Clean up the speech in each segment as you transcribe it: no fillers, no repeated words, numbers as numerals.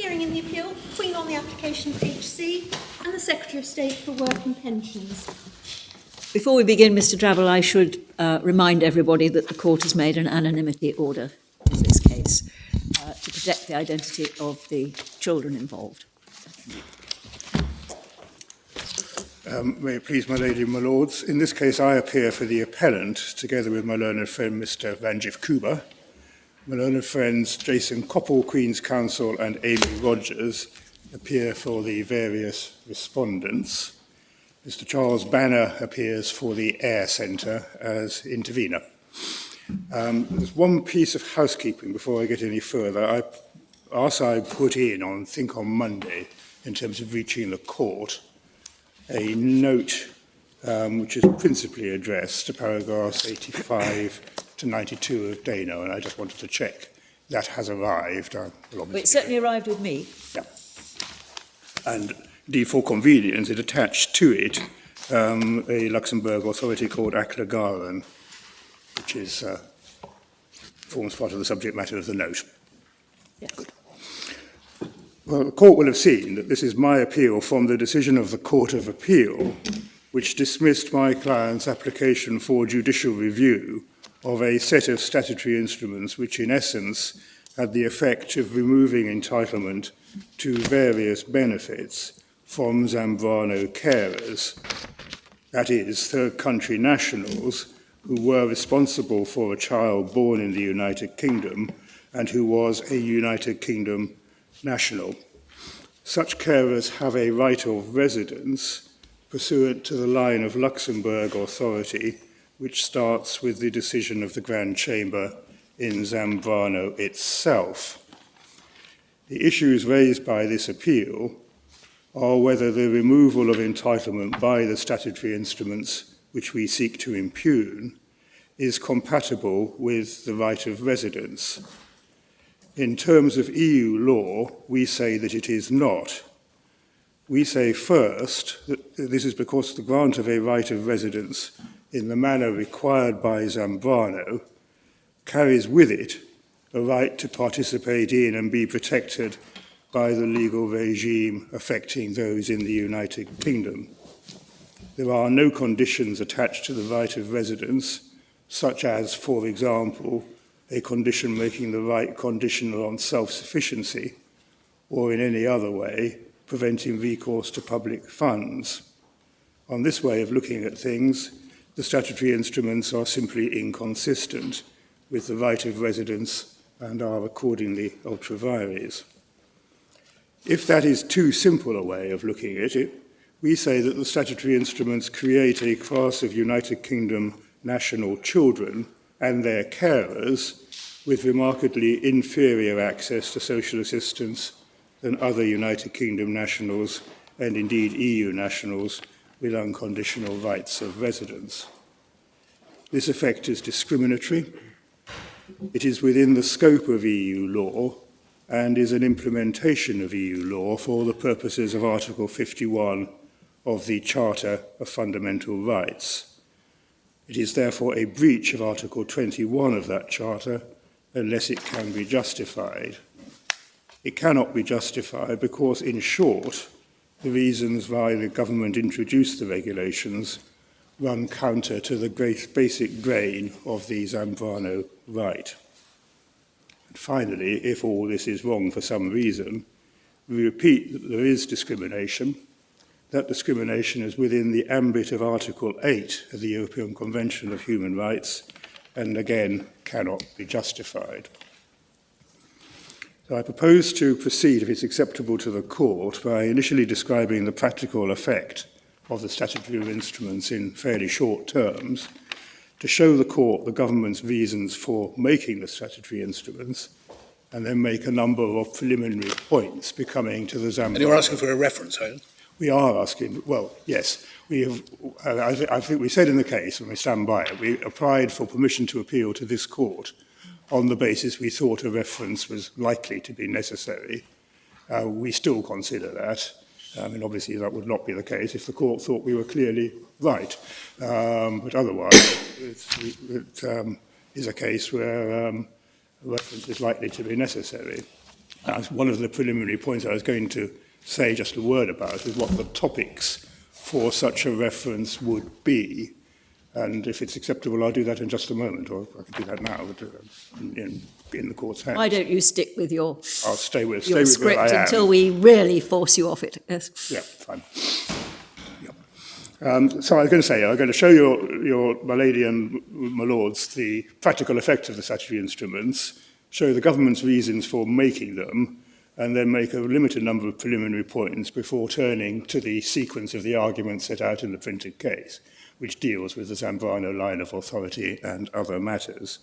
Hearing in the appeal, Queen on the application HC and the Secretary of State for Work and Pensions. Before we begin, Mr. Drabble, I should remind everybody that the court has made an anonymity order in this case to protect the identity of the children involved. May it please my lady and my lords, in this case I appear for the appellant together with my learned friend Mr. Ranjith Kuba. My learned friends Jason Coppell, Queen's Counsel, and Amy Rogers appear for the various respondents. Mr. Charles Banner appears for the Air Centre as intervener. There's one piece of housekeeping before I get any further. I put in on Monday in terms of reaching the court a note which is principally addressed to paragraphs 85 to 92 of Dano, and I just wanted to check that has arrived. It certainly arrived with me. Yeah. And indeed, for convenience, it attached to it a Luxembourg authority called Aklagaren, which forms part of the subject matter of the note. Yes. Good. Well, the court will have seen that this is my appeal from the decision of the Court of Appeal, which dismissed my client's application for judicial review of a set of statutory instruments which, in essence, had the effect of removing entitlement to various benefits from Zambrano carers, that is, third country nationals who were responsible for a child born in the United Kingdom and who was a United Kingdom national. Such carers have a right of residence pursuant to the line of Luxembourg authority, which starts with the decision of the Grand Chamber in Zambrano itself. The issues raised by this appeal are whether the removal of entitlement by the statutory instruments which we seek to impugn is compatible with the right of residence. In terms of EU law, we say that it is not. We say first that this is because the grant of a right of residence in the manner required by Zambrano carries with it a right to participate in and be protected by the legal regime affecting those in the United Kingdom. There are no conditions attached to the right of residence, such as, for example, a condition making the right conditional on self-sufficiency, or in any other way preventing recourse to public funds. On this way of looking at things, the statutory instruments are simply inconsistent with the right of residence and are accordingly ultra vires. If that is too simple a way of looking at it, we say that the statutory instruments create a class of United Kingdom national children and their carers with remarkably inferior access to social assistance than other United Kingdom nationals and indeed EU nationals with unconditional rights of residence. This effect is discriminatory. It is within the scope of EU law and is an implementation of EU law for the purposes of Article 51 of the Charter of Fundamental Rights. It is therefore a breach of Article 21 of that Charter unless it can be justified. It cannot be justified because, in short, the reasons why the government introduced the regulations run counter to the basic grain of the Zambrano right. And finally, if all this is wrong for some reason, we repeat that there is discrimination. That discrimination is within the ambit of Article 8 of the European Convention of Human Rights and again cannot be justified. So I propose to proceed, if it's acceptable to the court, by initially describing the practical effect of the statutory instruments in fairly short terms, to show the court the government's reasons for making the statutory instruments, and then make a number of preliminary points becoming to the Zambrano. And you're asking for a reference, are you? We are asking, well, yes. We have, I think we said in the case, and we stand by it, we applied for permission to appeal to this court on the basis we thought a reference was likely to be necessary. We still consider that. Obviously that would not be the case if the court thought we were clearly right. But otherwise, it is a case where a reference is likely to be necessary. One of the preliminary points I was going to say just a word about is what the topics for such a reference would be. And if it's acceptable, I'll do that in just a moment, or I can do that now, but, in the court's hands. Why don't you stick with your, I'll stay with your where I script am. until we really force you off it? Yes. Yeah, fine. Yeah. So I was going to say, I'm going to show my lady and my lords the practical effect of the statutory instruments, show the government's reasons for making them, and then make a limited number of preliminary points before turning to the sequence of the arguments set out in the printed case, which deals with the Zambrano line of authority and other matters.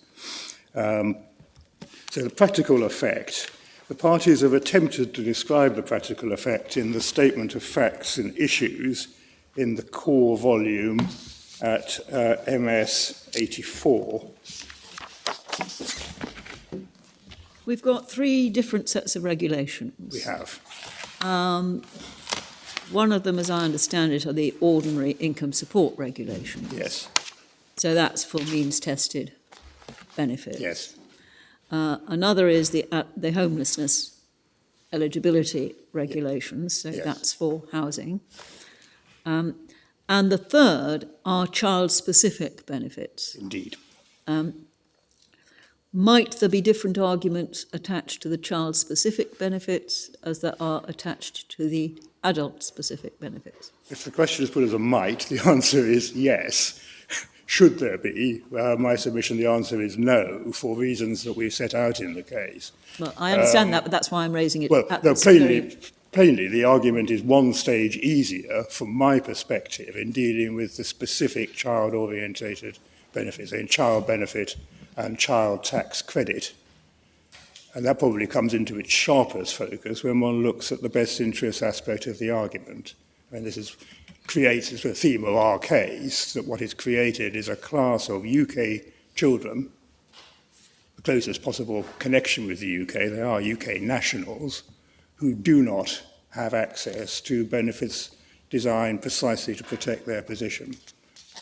So the practical effect, the parties have attempted to describe the practical effect in the statement of facts and issues in the core volume at MS 84. We've got 3 different sets of regulations. We have. One of them, as I understand it, are the ordinary income support regulations. Yes. So that's for means-tested benefits. Yes. Another is the homelessness eligibility regulations, so Yes. that's for housing. And the third are child-specific benefits. Indeed. Might there be different arguments attached to the child-specific benefits as there are attached to the adult-specific benefits? If the question is put as a might, the answer is yes. Should there be? My submission, the answer is no, for reasons that we've set out in the case. Well, I understand that, but that's why I'm raising it. Well, at no, this plainly, the argument is one stage easier from my perspective in dealing with the specific child-orientated benefits, in child benefit and child tax credit. And that probably comes into its sharpest focus when one looks at the best interest aspect of the argument. And this creates a theme of our case, that what is created is a class of UK children, the closest possible connection with the UK, they are UK nationals, who do not have access to benefits designed precisely to protect their position.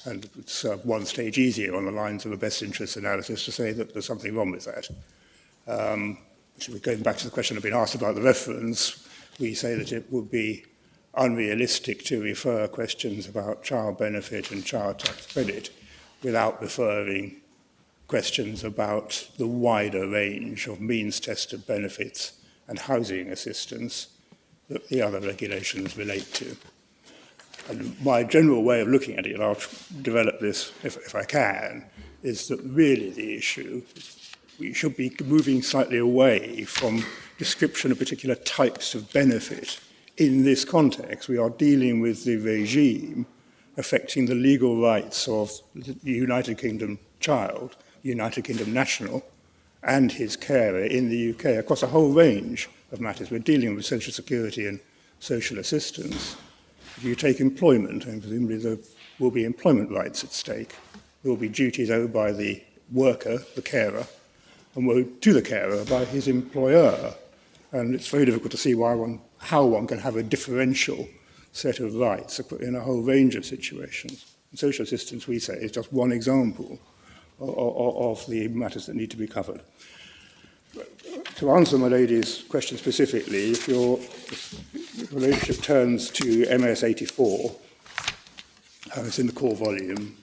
And it's one stage easier on the lines of a best interest analysis to say that there's something wrong with that. Going back to the question I've been asked about the reference, we say that it would be unrealistic to refer questions about child benefit and child tax credit without referring questions about the wider range of means-tested benefits and housing assistance that the other regulations relate to. And my general way of looking at it, and I'll develop this if I can, is that really the issue, we should be moving slightly away from description of particular types of benefit. In this context, we are dealing with the regime affecting the legal rights of the United Kingdom child, United Kingdom national, and his carer in the UK across a whole range of matters. We're dealing with social security and social assistance. If you take employment, and presumably there will be employment rights at stake, there will be duties owed by the worker, the carer, and owed to the carer by his employer. And it's very difficult to see how one can have a differential set of rights in a whole range of situations. And social assistance, we say, is just one example of the matters that need to be covered. To answer my lady's question specifically, if your ladyship turns to MS 84, it's in the core volume.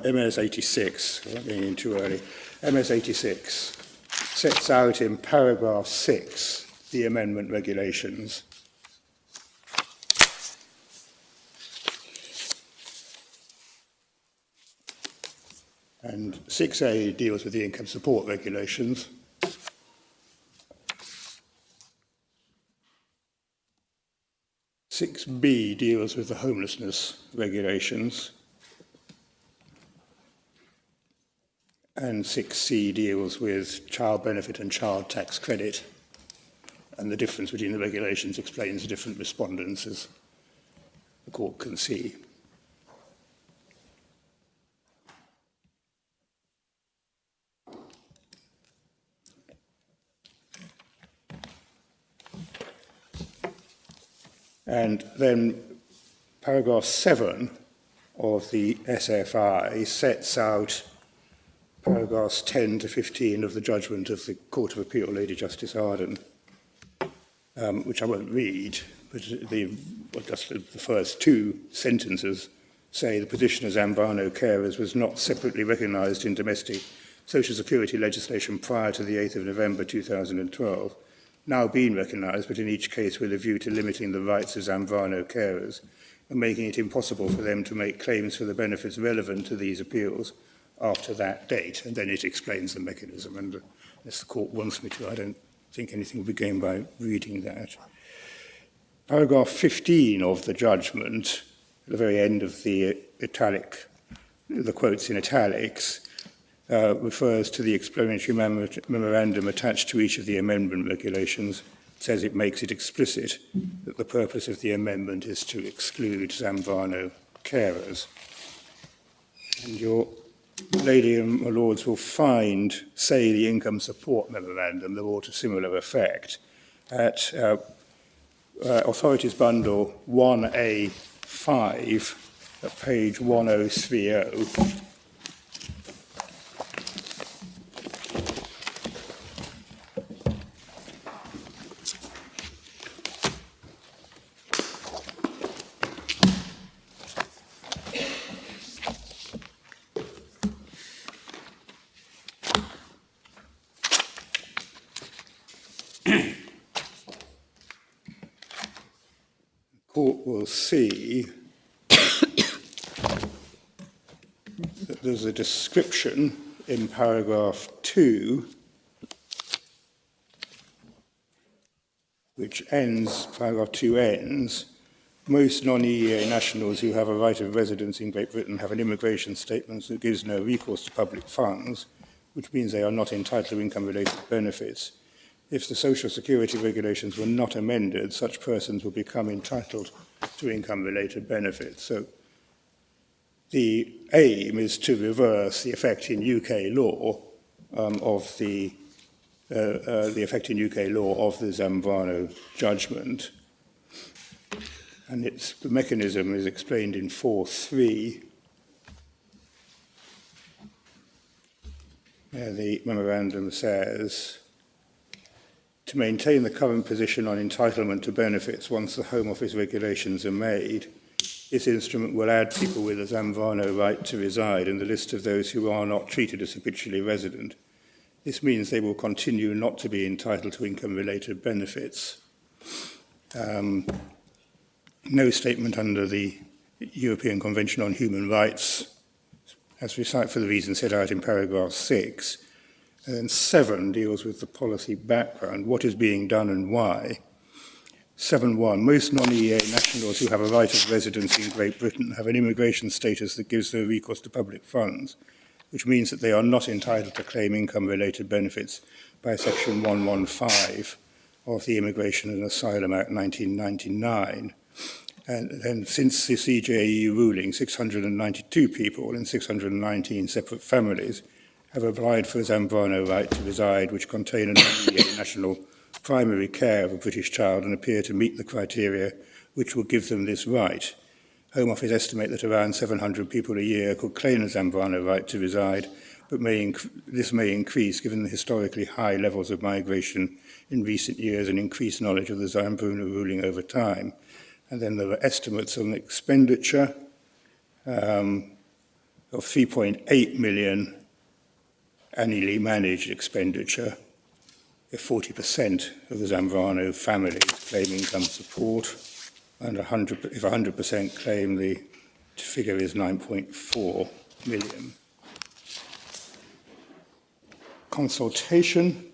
MS 86, I'm not getting in too early. MS 86 sets out in paragraph 6 the amendment regulations. And 6A deals with the income support regulations. (6B) deals with the homelessness regulations. And 6C deals with child benefit and child tax credit. And the difference between the regulations explains the different respondents, as the court can see. And then paragraph 7 of the SFI sets out paragraphs 10 to 15 of the judgment of the Court of Appeal, Lady Justice Arden, which I won't read, but just the first two sentences say the position of Zambano carers was not separately recognised in domestic social security legislation prior to the 8th of November 2012, now being recognised, but in each case with a view to limiting the rights of Zambano carers and making it impossible for them to make claims for the benefits relevant to these appeals after that date. And then it explains the mechanism, and unless the court wants me to, I don't think anything will be gained by reading that. Paragraph 15 of the judgment, at the very end of the quotes in italics, refers to the explanatory memorandum attached to each of the amendment regulations. It says it makes it explicit that the purpose of the amendment is to exclude Zambano carers. And your lady and my lords will find, say, the income support memorandum, the law to similar effect, at Authorities Bundle 1A5 at page 1030. Court will see that there's a description in paragraph 2 which ends, paragraph 2 ends, most non-EEA nationals who have a right of residence in Great Britain have an immigration statement that gives no recourse to public funds, which means they are not entitled to income-related benefits. If the social security regulations were not amended, such persons will become entitled to income-related benefits. So the aim is to reverse the effect in UK law of the effect in UK law of the Zambano judgment. And the mechanism is explained in 4.3. The memorandum says, to maintain the current position on entitlement to benefits once the Home Office regulations are made, this instrument will add people with a Zambano right to reside in the list of those who are not treated as habitually resident. This means they will continue not to be entitled to income-related benefits. No statement under the European Convention on Human Rights, as we cite for the reasons set out in paragraph 6. And then 7 deals with the policy background, what is being done and why. 7.1, most non-EEA nationals who have a right of residence in Great Britain have an immigration status that gives them recourse to public funds, which means that they are not entitled to claim income-related benefits by Section 115 of the Immigration and Asylum Act 1999. And since the CJEU ruling, 692 people in 619 separate families have applied for a Zambano right to reside, which contain a non-EEA national primary care of a British child and appear to meet the criteria which will give them this right. Home Office estimate that around 700 people a year could claim a Zambano right to reside, but this may increase given the historically high levels of migration in recent years and increased knowledge of the Zambano ruling over time. And then there are estimates on expenditure of 3.8 million annually managed expenditure if 40% of the Zambano families claim income support, and if 100% claim, the figure is 9.4 million. Consultation.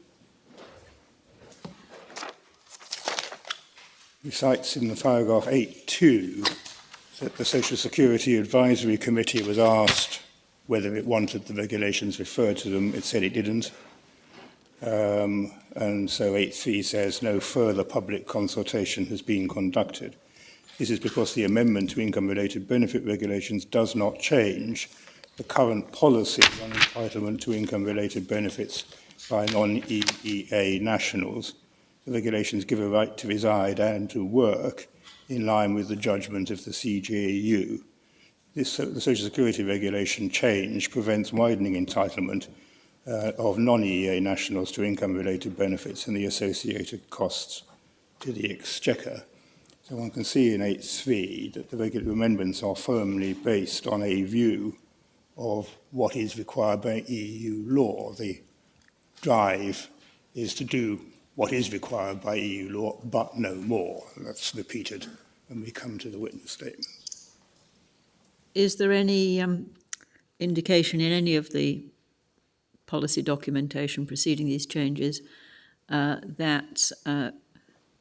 He cites in the paragraph 8.2 that the Social Security Advisory Committee was asked whether it wanted the regulations referred to them. It said it didn't. And so 8.3 says no further public consultation has been conducted. This is because the amendment to income-related benefit regulations does not change the current policy on entitlement to income-related benefits by non-EEA nationals. The regulations give a right to reside and to work in line with the judgment of the CJEU. the Social Security regulation change prevents widening entitlement of non-EEA nationals to income-related benefits and the associated costs to the Exchequer. So one can see in 8.3 that the regulatory amendments are firmly based on a view of what is required by EU law. The drive is to do what is required by EU law, but no more. And that's repeated when we come to the witness statement. Is there any indication in any of the policy documentation preceding these changes that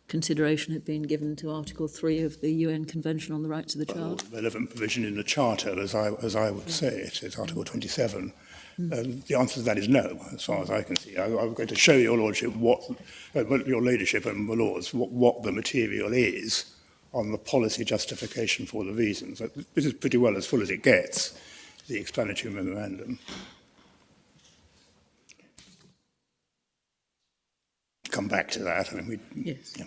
consideration had been given to Article 3 of the UN Convention on the Rights of the Child? Relevant provision in the Charter, as I would say it, is Article 27. The answer to that is no, as far as I can see. I'm going to show your lordship your ladyship and my lords, what the material is on the policy justification for the reasons. This is pretty well as full as it gets, the explanatory memorandum. Come back to that. I mean, Yes. Yeah.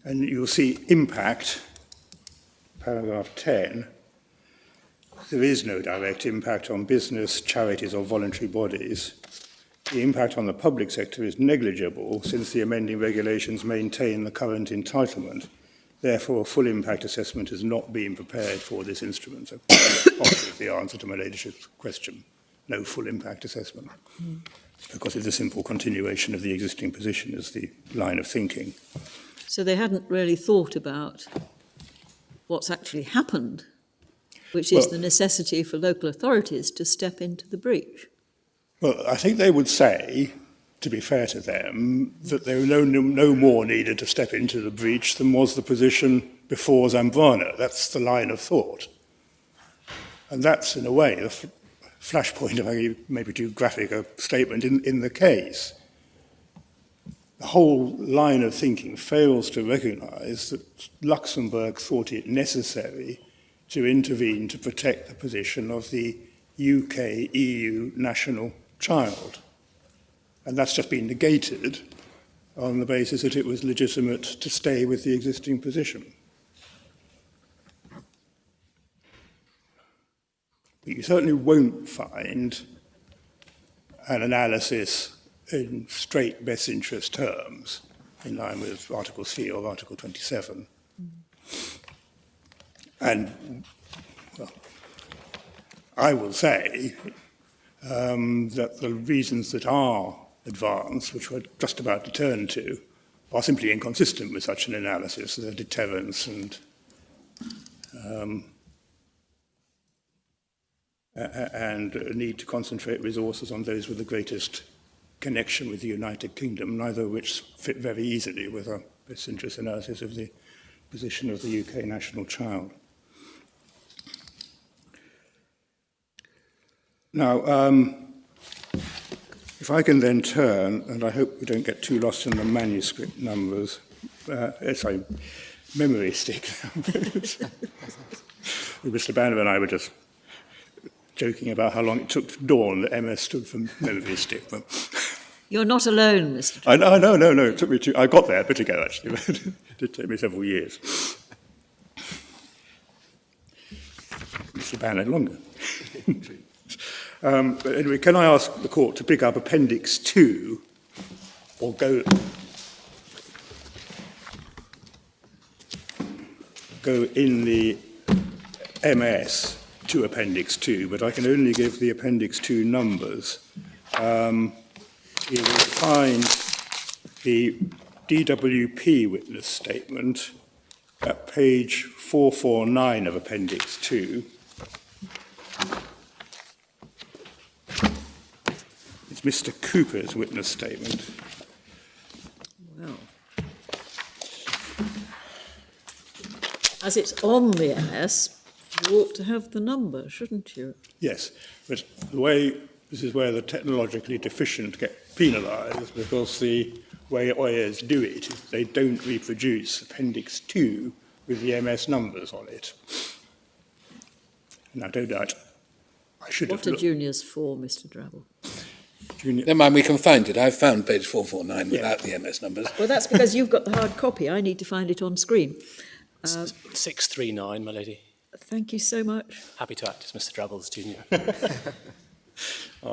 And you'll see impact, paragraph 10. There is no direct impact on business, charities or voluntary bodies. The impact on the public sector is negligible since the amending regulations maintain the current entitlement. Therefore, a full impact assessment has not been prepared for this instrument. So that's the answer to my ladyship's question. No full impact assessment. Because it's a simple continuation of the existing position as the line of thinking. So they hadn't really thought about what's actually happened, which is the necessity for local authorities to step into the breach. Well, I think they would say, to be fair to them, that there were no more needed to step into the breach than was the position before Zambrano. That's the line of thought. And that's, in a way, the flashpoint, if I give maybe too graphic a statement, in the case. The whole line of thinking fails to recognise that Luxembourg thought it necessary to intervene to protect the position of the UK EU national child. And that's just been negated on the basis that it was legitimate to stay with the existing position. But you certainly won't find an analysis in straight best interest terms in line with Article 3 or Article 27. And well, I will say that the reasons that are advanced, which we're just about to turn to, are simply inconsistent with such an analysis. The deterrence and a need to concentrate resources on those with the greatest connection with the United Kingdom, neither of which fit very easily with a best interest analysis of the position of the UK national child. Now, if I can then turn, and I hope we don't get too lost in the manuscript numbers, sorry, memory stick. Mr. Banner and I were just joking about how long it took to dawn that MS stood for memory stick. But You're not alone, Mr. No. It took me I got there a bit ago, actually. It did take me several years. Mr. Banner, longer. But anyway, can I ask the court to pick up Appendix 2 or go in the MS to Appendix 2, but I can only give the Appendix 2 numbers. You will find the DWP witness statement at page 449 of Appendix 2. It's Mr. Cooper's witness statement. Well, as it's on the MS, you ought to have the number, shouldn't you? Yes, but this is where the technologically deficient get penalised, because the way lawyers do it is they don't reproduce Appendix 2 with the MS numbers on it. Now, no doubt, I should have... What are juniors for, Mr. Drabble? Never mind, we can find it. I've found page 449 without the MS numbers. Well, that's because you've got the hard copy. I need to find it on screen. 639, my lady. Thank you so much. Happy to act as Mr. Drabbles Jr. I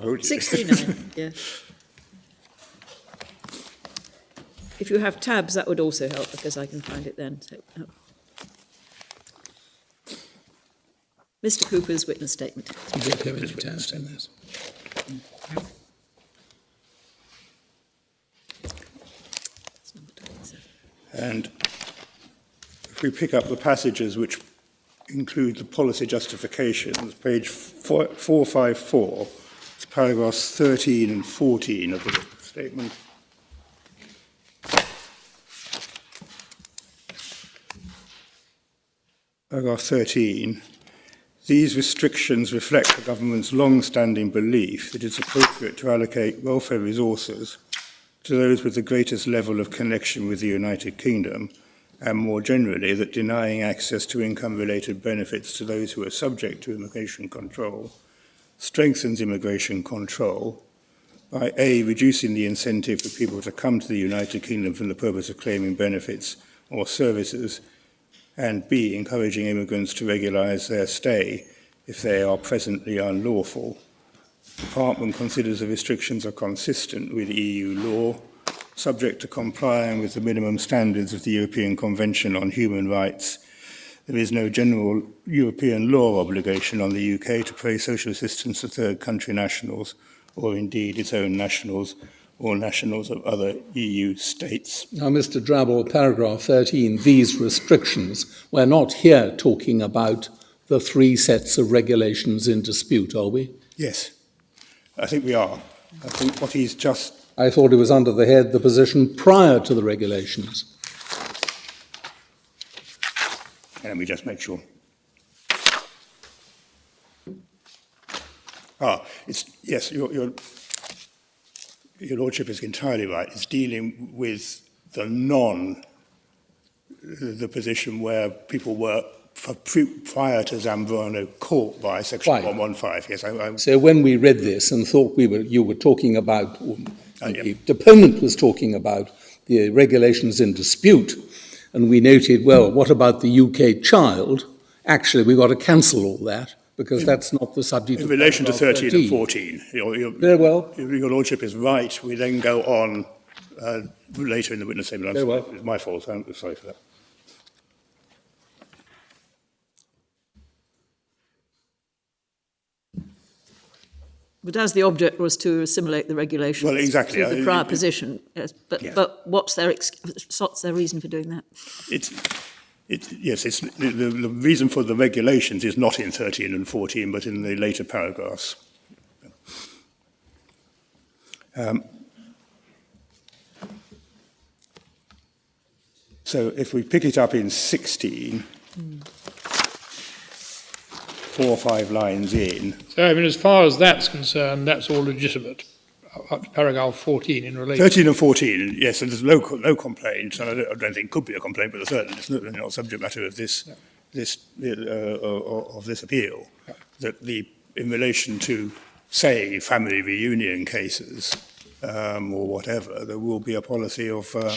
hold you. 69, yeah. If you have tabs, that would also help, because I can find it then. So, oh. Mr. Cooper's witness statement. You don't have any tabs in this. And if we pick up the passages which include the policy justifications, page 454, it's paragraphs 13 and 14 of the statement. Paragraph 13. These restrictions reflect the government's long-standing belief that it's appropriate to allocate welfare resources to those with the greatest level of connection with the United Kingdom, and more generally that denying access to income-related benefits to those who are subject to immigration control strengthens immigration control by A, reducing the incentive for people to come to the United Kingdom for the purpose of claiming benefits or services, and B, encouraging immigrants to regularise their stay if they are presently unlawful. The Department considers the restrictions are consistent with EU law, subject to complying with the minimum standards of the European Convention on Human Rights. There is no general European law obligation on the UK to pay social assistance to third country nationals, or indeed its own nationals, or nationals of other EU states. Now, Mr. Drabble, paragraph 13, these restrictions, we're not here talking about the three sets of regulations in dispute, are we? Yes, I think we are. I think what he's just... I thought it was under the head the position prior to the regulations. And let me just make sure. Yes, your Lordship is entirely right. It's dealing with the position where people were prior to Zambrano caught by Section 115. Yes, So when we read this and thought you were talking about, the deponent was talking about the regulations in dispute, and we noted, well, what about the UK child? Actually, we've got to cancel all that, because that's not the subject in of relation to 13 and 14. Very well. Your Lordship is right. We then go on later in the witness statement. Very well. It's my fault. I'm sorry for that. But as the object was to assimilate the regulations exactly. to the prior position, yes. But what's their reason for doing that? The reason for the regulations is not in 13 and 14, but in the later paragraphs. So if we pick it up in 16, 4 or 5 lines in. So, I mean, as far as that's concerned, that's all legitimate. Up to paragraph 14 in relation. 13 and 14, yes, and there's no complaint, and I don't think it could be a complaint, but certainly it's not subject matter of this appeal. Yeah. That in relation to, say, family reunion cases or whatever, there will be a policy of a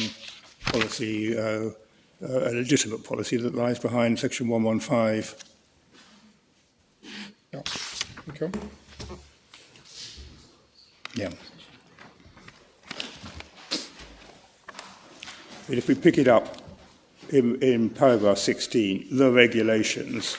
legitimate policy that lies behind Section 115. Yeah. Okay. Yeah. But if we pick it up in paragraph 16, the regulations,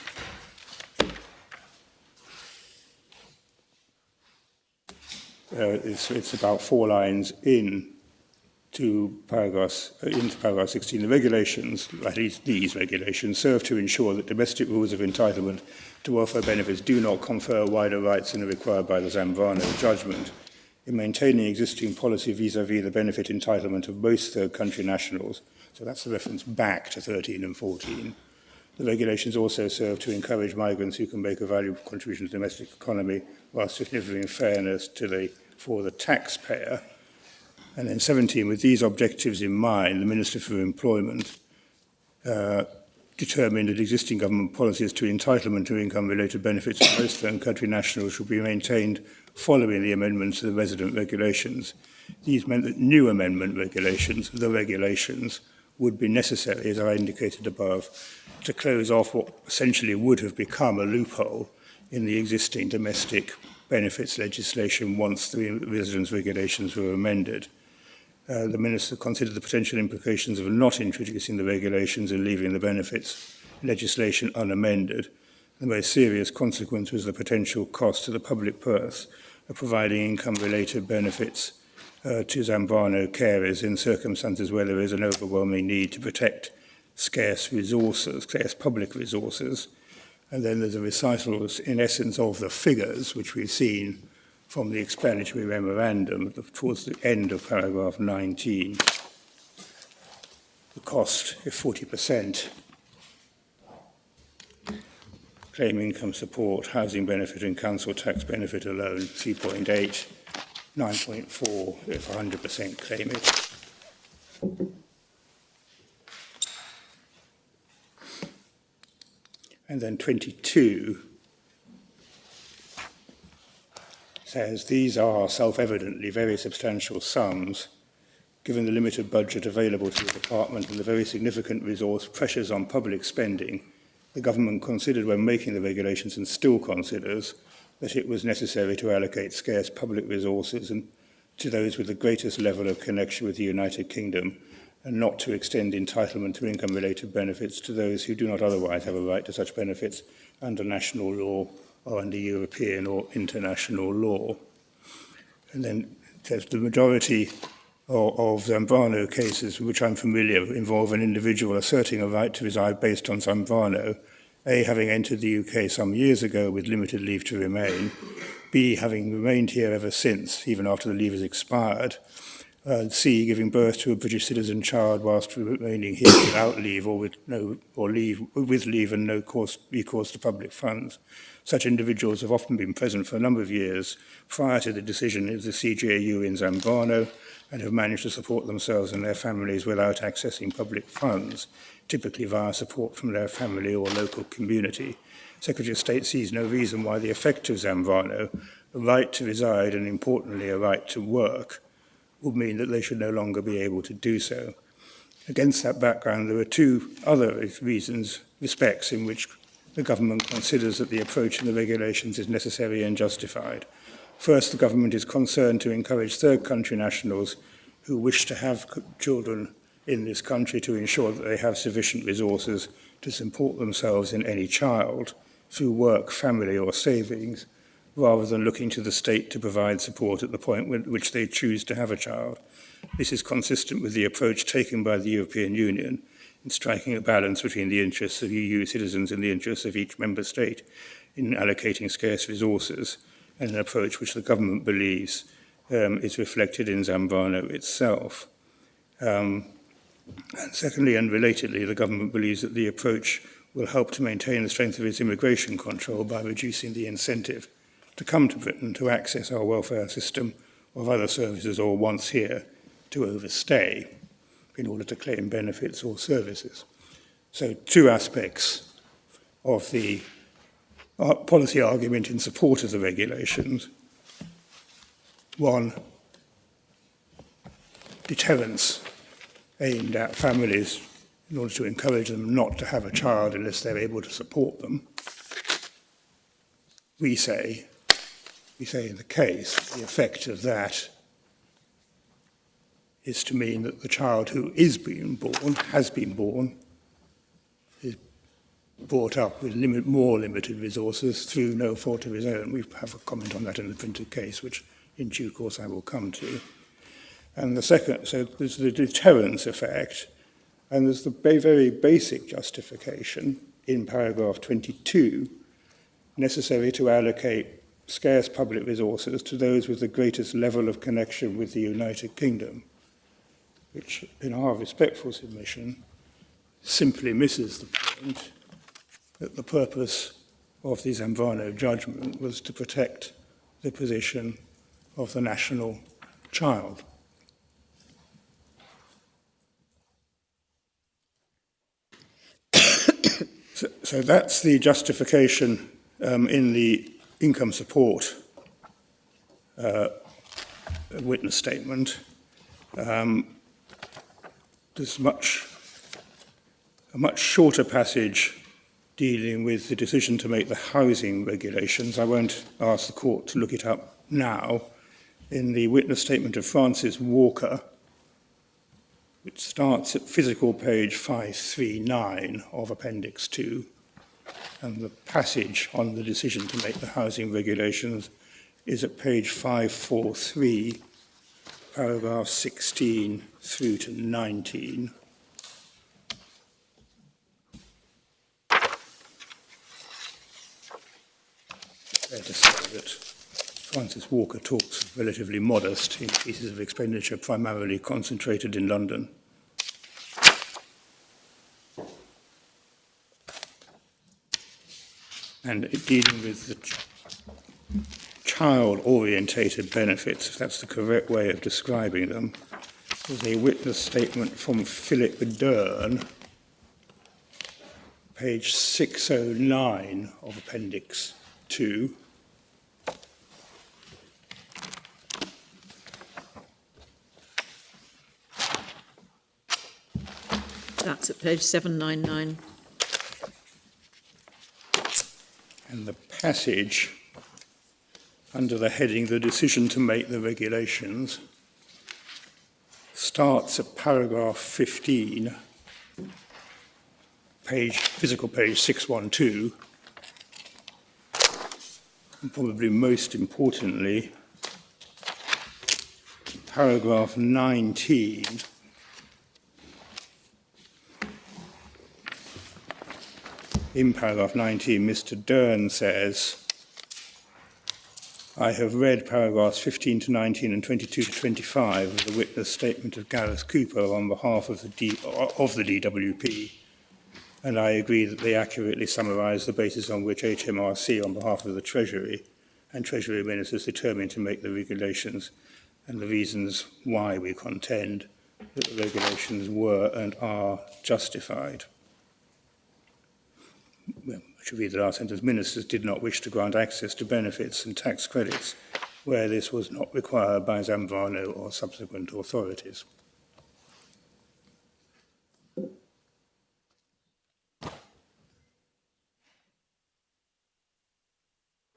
it's about 4 lines into paragraph 16. The regulations, at least these regulations, serve to ensure that domestic rules of entitlement to welfare benefits do not confer wider rights than are required by the Zambrano judgment. In maintaining existing policy vis-à-vis the benefit entitlement of most third country nationals, so that's the reference back to 13 and 14. The regulations also serve to encourage migrants who can make a valuable contribution to the domestic economy whilst delivering fairness for the taxpayer. And then 17, with these objectives in mind, the Minister for Employment determined that existing government policies to entitlement to income-related benefits for most third country nationals should be maintained following the amendments to the resident regulations. These meant that new amendment regulations, the regulations, would be necessary, as I indicated above, to close off what essentially would have become a loophole in the existing domestic benefits legislation once the residence regulations were amended. The Minister considered the potential implications of not introducing the regulations and leaving the benefits legislation unamended. The most serious consequence was the potential cost to the public purse of providing income-related benefits to Zambrano carers in circumstances where there is an overwhelming need to protect scarce resources, scarce public resources. And then there's a recital, in essence, of the figures, which we've seen from the explanatory memorandum towards the end of paragraph 19. The cost, if 40%, claim income support, housing benefit and council tax benefit alone, 3.8, 9.4 if 100% claim it. And then 22 says these are self-evidently very substantial sums given the limited budget available to the department and the very significant resource pressures on public spending. The government considered when making the regulations and still considers that it was necessary to allocate scarce public resources and to those with the greatest level of connection with the United Kingdom and not to extend entitlement to income-related benefits to those who do not otherwise have a right to such benefits under national law or under European or international law. And then there's the majority of Zambrano cases, with which I'm familiar, involve an individual asserting a right to reside based on Zambrano, A, having entered the UK some years ago with limited leave to remain, B, having remained here ever since, even after the leave has expired, C, giving birth to a British citizen child whilst remaining here without leave or with leave and no recourse to public funds. Such individuals have often been present for a number of years prior to the decision of the CJU in Zambrano and have managed to support themselves and their families without accessing public funds, typically via support from their family or local community. Secretary of State sees no reason why the effect of Zambrano, a right to reside and importantly a right to work, would mean that they should no longer be able to do so. Against that background, there are two other respects in which the government considers that the approach in the regulations is necessary and justified. First, the government is concerned to encourage third country nationals who wish to have children in this country to ensure that they have sufficient resources to support themselves in any child through work, family or savings, rather than looking to the state to provide support at the point at which they choose to have a child. This is consistent with the approach taken by the European Union in striking a balance between the interests of EU citizens and the interests of each member state in allocating scarce resources, and an approach which the government believes is reflected in Zambrano itself. And secondly, and relatedly, the government believes that the approach will help to maintain the strength of its immigration control by reducing the incentive to come to Britain to access our welfare system or other services, or once here, to overstay in order to claim benefits or services. So two aspects of the policy argument in support of the regulations. One, deterrence aimed at families in order to encourage them not to have a child unless they're able to support them. We say in the case, the effect of that is to mean that the child who is being born, has been born, is brought up with more limited resources through no fault of his own. We have a comment on that in the printed case, which in due course I will come to. And the second, so there's the deterrence effect, and there's the very basic justification in paragraph 22, necessary to allocate scarce public resources to those with the greatest level of connection with the United Kingdom, which, in our respectful submission, simply misses the point that the purpose of the Zambrano judgment was to protect the position of the national child. So that's the justification in the income support witness statement. There's much a much shorter passage dealing with the decision to make the housing regulations. I won't ask the court to look it up now. In the witness statement of Francis Walker, which starts at physical page 539 of Appendix 2, and the passage on the decision to make the housing regulations is at page 543, paragraph 16 through to 19. Fair to say that Francis Walker talks of relatively modest increases of expenditure, primarily concentrated in London. And dealing with the child-orientated benefits, if that's the correct way of describing them, there's a witness statement from Philip Dern, page 609 of Appendix 2. That's at page 799. And the passage under the heading, the decision to make the regulations, starts at paragraph 15, physical page 612, and probably most importantly, paragraph 19, in paragraph 19, Mr. Dern says, I have read paragraphs 15 to 19 and 22 to 25 of the witness statement of Gareth Cooper on behalf of the DWP, and I agree that they accurately summarise the basis on which HMRC, on behalf of the Treasury and Treasury Ministers, determined to make the regulations, and the reasons why we contend that the regulations were and are justified. Well, I should read the last sentence. Ministers did not wish to grant access to benefits and tax credits where this was not required by Zambrano or subsequent authorities.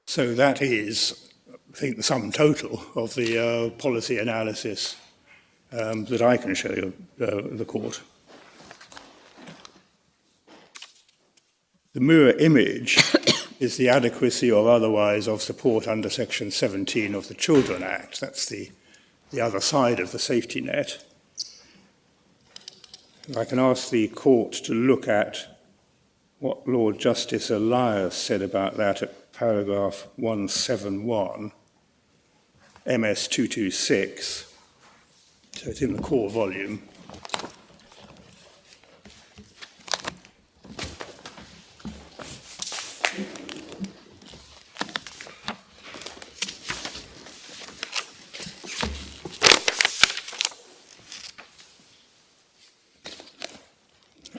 So that is, I think, the sum total of the policy analysis that I can show you, the court. The mirror image is the adequacy or otherwise of support under Section 17 of the Children Act. That's the other side of the safety net. If I can ask the court to look at what Lord Justice Elias said about that at paragraph 171, MS 226, so it's in the core volume.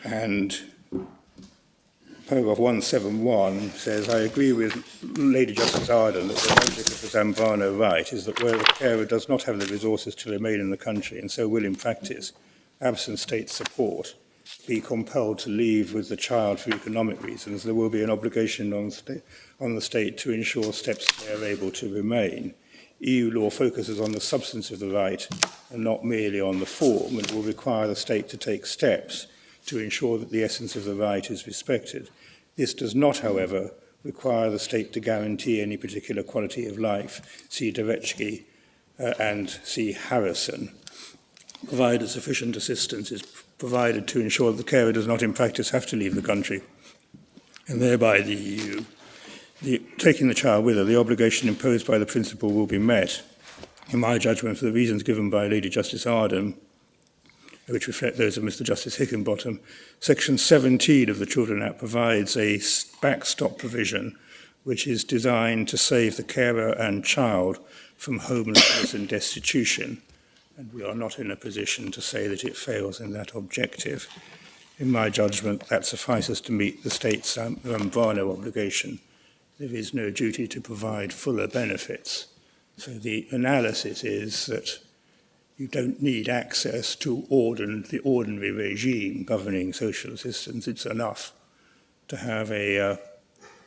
And paragraph 171 says, I agree with Lady Justice Arden that the logic of the Zambrano right is that where the carer does not have the resources to remain in the country and so will in practice, absent state support, be compelled to leave with the child for economic reasons, there will be an obligation on the state to ensure steps they are able to remain. EU law focuses on the substance of the right and not merely on the form, and will require the state to take steps to ensure that the essence of the right is respected. This does not, however, require the state to guarantee any particular quality of life. See Derechki and see Harrison. Provided sufficient assistance is provided to ensure that the carer does not in practice have to leave the country, and thereby the EU. Taking the child with her, the obligation imposed by the principle will be met. In my judgment, for the reasons given by Lady Justice Arden, which reflect those of Mr. Justice Hickenbottom, Section 17 of the Children Act provides a backstop provision which is designed to save the carer and child from homelessness and destitution, and we are not in a position to say that it fails in that objective. In my judgment, that suffices to meet the state's Zambrano obligation. There is no duty to provide fuller benefits. So the analysis is that you don't need access to the ordinary regime governing social assistance. It's enough to have a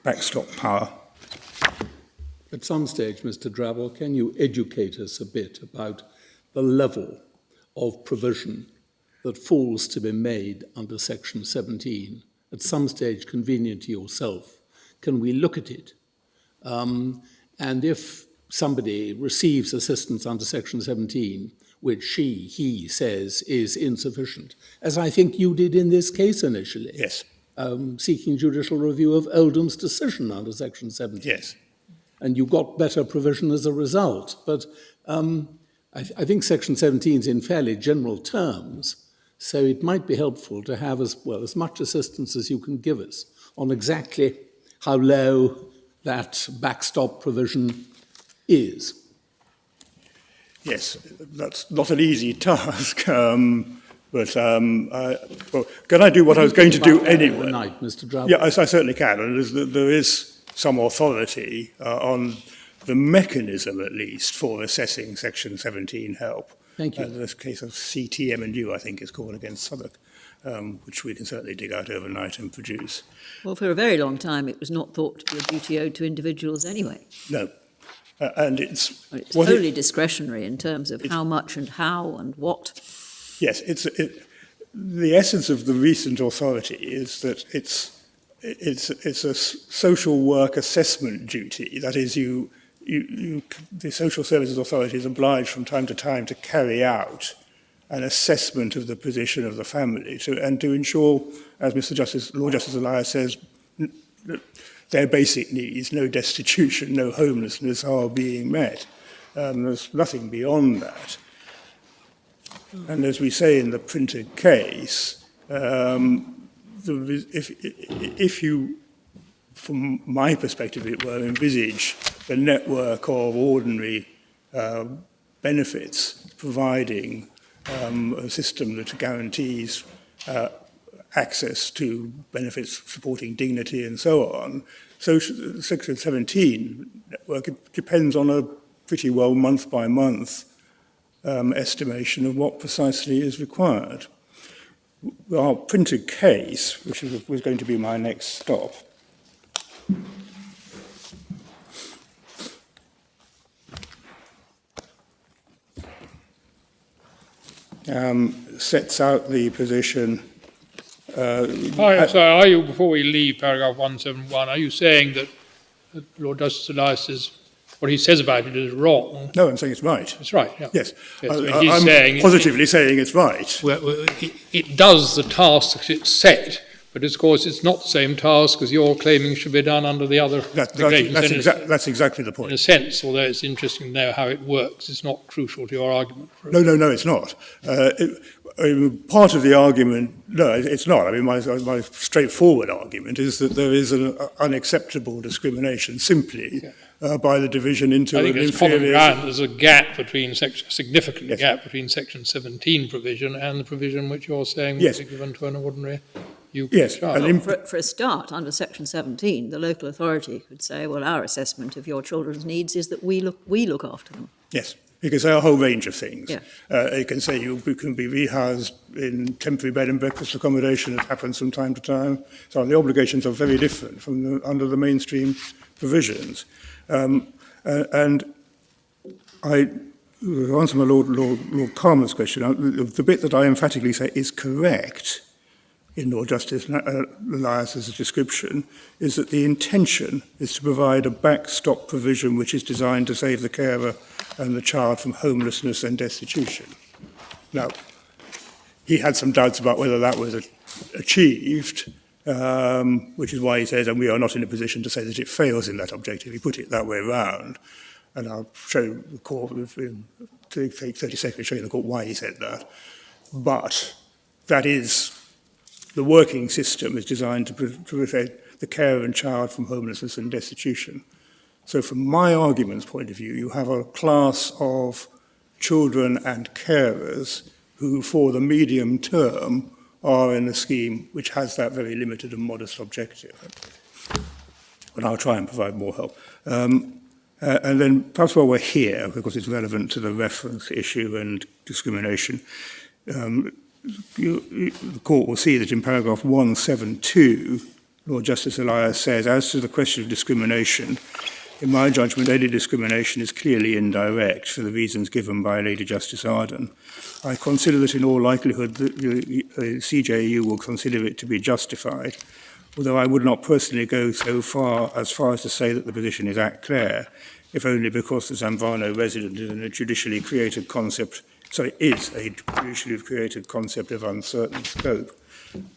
backstop power. At some stage, Mr. Drabble, can you educate us a bit about the level of provision that falls to be made under Section 17? At some stage, convenient to yourself, can we look at it? And if somebody receives assistance under Section 17, which he says is insufficient, as I think you did in this case initially. Yes. Seeking judicial review of Oldham's decision under Section 17. Yes. And you got better provision as a result. But I think Section 17 is in fairly general terms, so it might be helpful to have as much assistance as you can give us on exactly how low that backstop provision is. Yes, that's not an easy task, but well, can I do what I was going to do anyway? Tonight, Mr. Drabble. Yeah, I certainly can. And there is some authority on the mechanism, at least, for assessing Section 17 help. Thank you. This case of CTM&U, I think, is called against Southwark, which we can certainly dig out overnight and produce. Well, for a very long time, it was not thought to be a duty owed to individuals anyway. No. And it's wholly discretionary in terms of how much and how and what. Yes, the essence of the recent authority is that it's a social work assessment duty. That is, the social services authority is obliged from time to time to carry out an assessment of the position of the family and to ensure, as Lord Justice Elias says, that their basic needs, no destitution, no homelessness, are being met. There's nothing beyond that. And as we say in the printed case, if you, from my perspective, it were, envisage the network of ordinary benefits providing a system that guarantees access to benefits supporting dignity and so on. So Section 17 network, it depends on a pretty well month-by-month estimation of what precisely is required. Our printed case, which was going to be my next stop, sets out the position. So are you, before we leave paragraph 171, are you saying that Lord Justice Elias what he says about it is wrong? No, I'm saying it's right. It's right, yeah. Yes. He's saying positively saying it's right. Well, it does the task that it's set, but of course it's not the same task as you're claiming should be done under the other regulations. That's exactly the point. In a sense, although it's interesting to know how it works, it's not crucial to your argument. No, it's not. Part of the argument, no, it's not. I mean, my straightforward argument is that there is an unacceptable discrimination simply by the division into an inferior... I think it's common ground. There's a gap between significant gap between Section 17 provision and the provision which you're saying would be given to an ordinary UK child. For a start, under Section 17, the local authority could say, well, our assessment of your children's needs is that we look after them. Yes. You can say a whole range of things. Yeah. You can say you can be rehoused in temporary bed and breakfast accommodation. It happens from time to time. So the obligations are very different from under the mainstream provisions. And I answer my Lord Palmer's question. The bit that I emphatically say is correct in Lord Justice Elias's description is that the intention is to provide a backstop provision which is designed to save the carer and the child from homelessness and destitution. Now, he had some doubts about whether that was achieved, which is why he says, and we are not in a position to say that it fails in that objective. He put it that way around, and I'll show the court, take 30 seconds to show you the court why he said that. But that is, the working system is designed to protect the carer and child from homelessness and destitution. So from my argument's point of view, you have a class of children and carers who, for the medium term, are in a scheme which has that very limited and modest objective. But I'll try and provide more help. And then perhaps while we're here, because it's relevant to the reference issue and discrimination, the court will see that in paragraph 172, Lord Justice Elias says, as to the question of discrimination, in my judgment, any discrimination is clearly indirect for the reasons given by Lady Justice Arden. I consider that in all likelihood the CJU will consider it to be justified, although I would not personally go so far as to say that the position is at clare, if only because the Zambano resident is a judicially created concept of uncertain scope.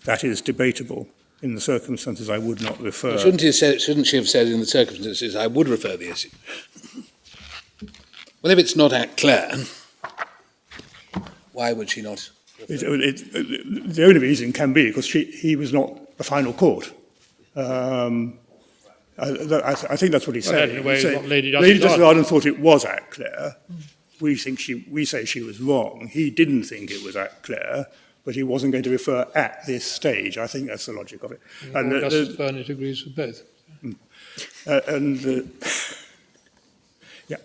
That is debatable. In the circumstances, I would not refer. Shouldn't she have said in the circumstances, I would refer the issue? Well, if it's not at clare, why would she not refer? The only reason can be because he was not the final court. I think that's what he said. Lady Justice Arden thought it was at clare. We say she was wrong. He didn't think it was at clare, but he wasn't going to refer at this stage. I think that's the logic of it. And Justice Burnett agrees with both. Yeah.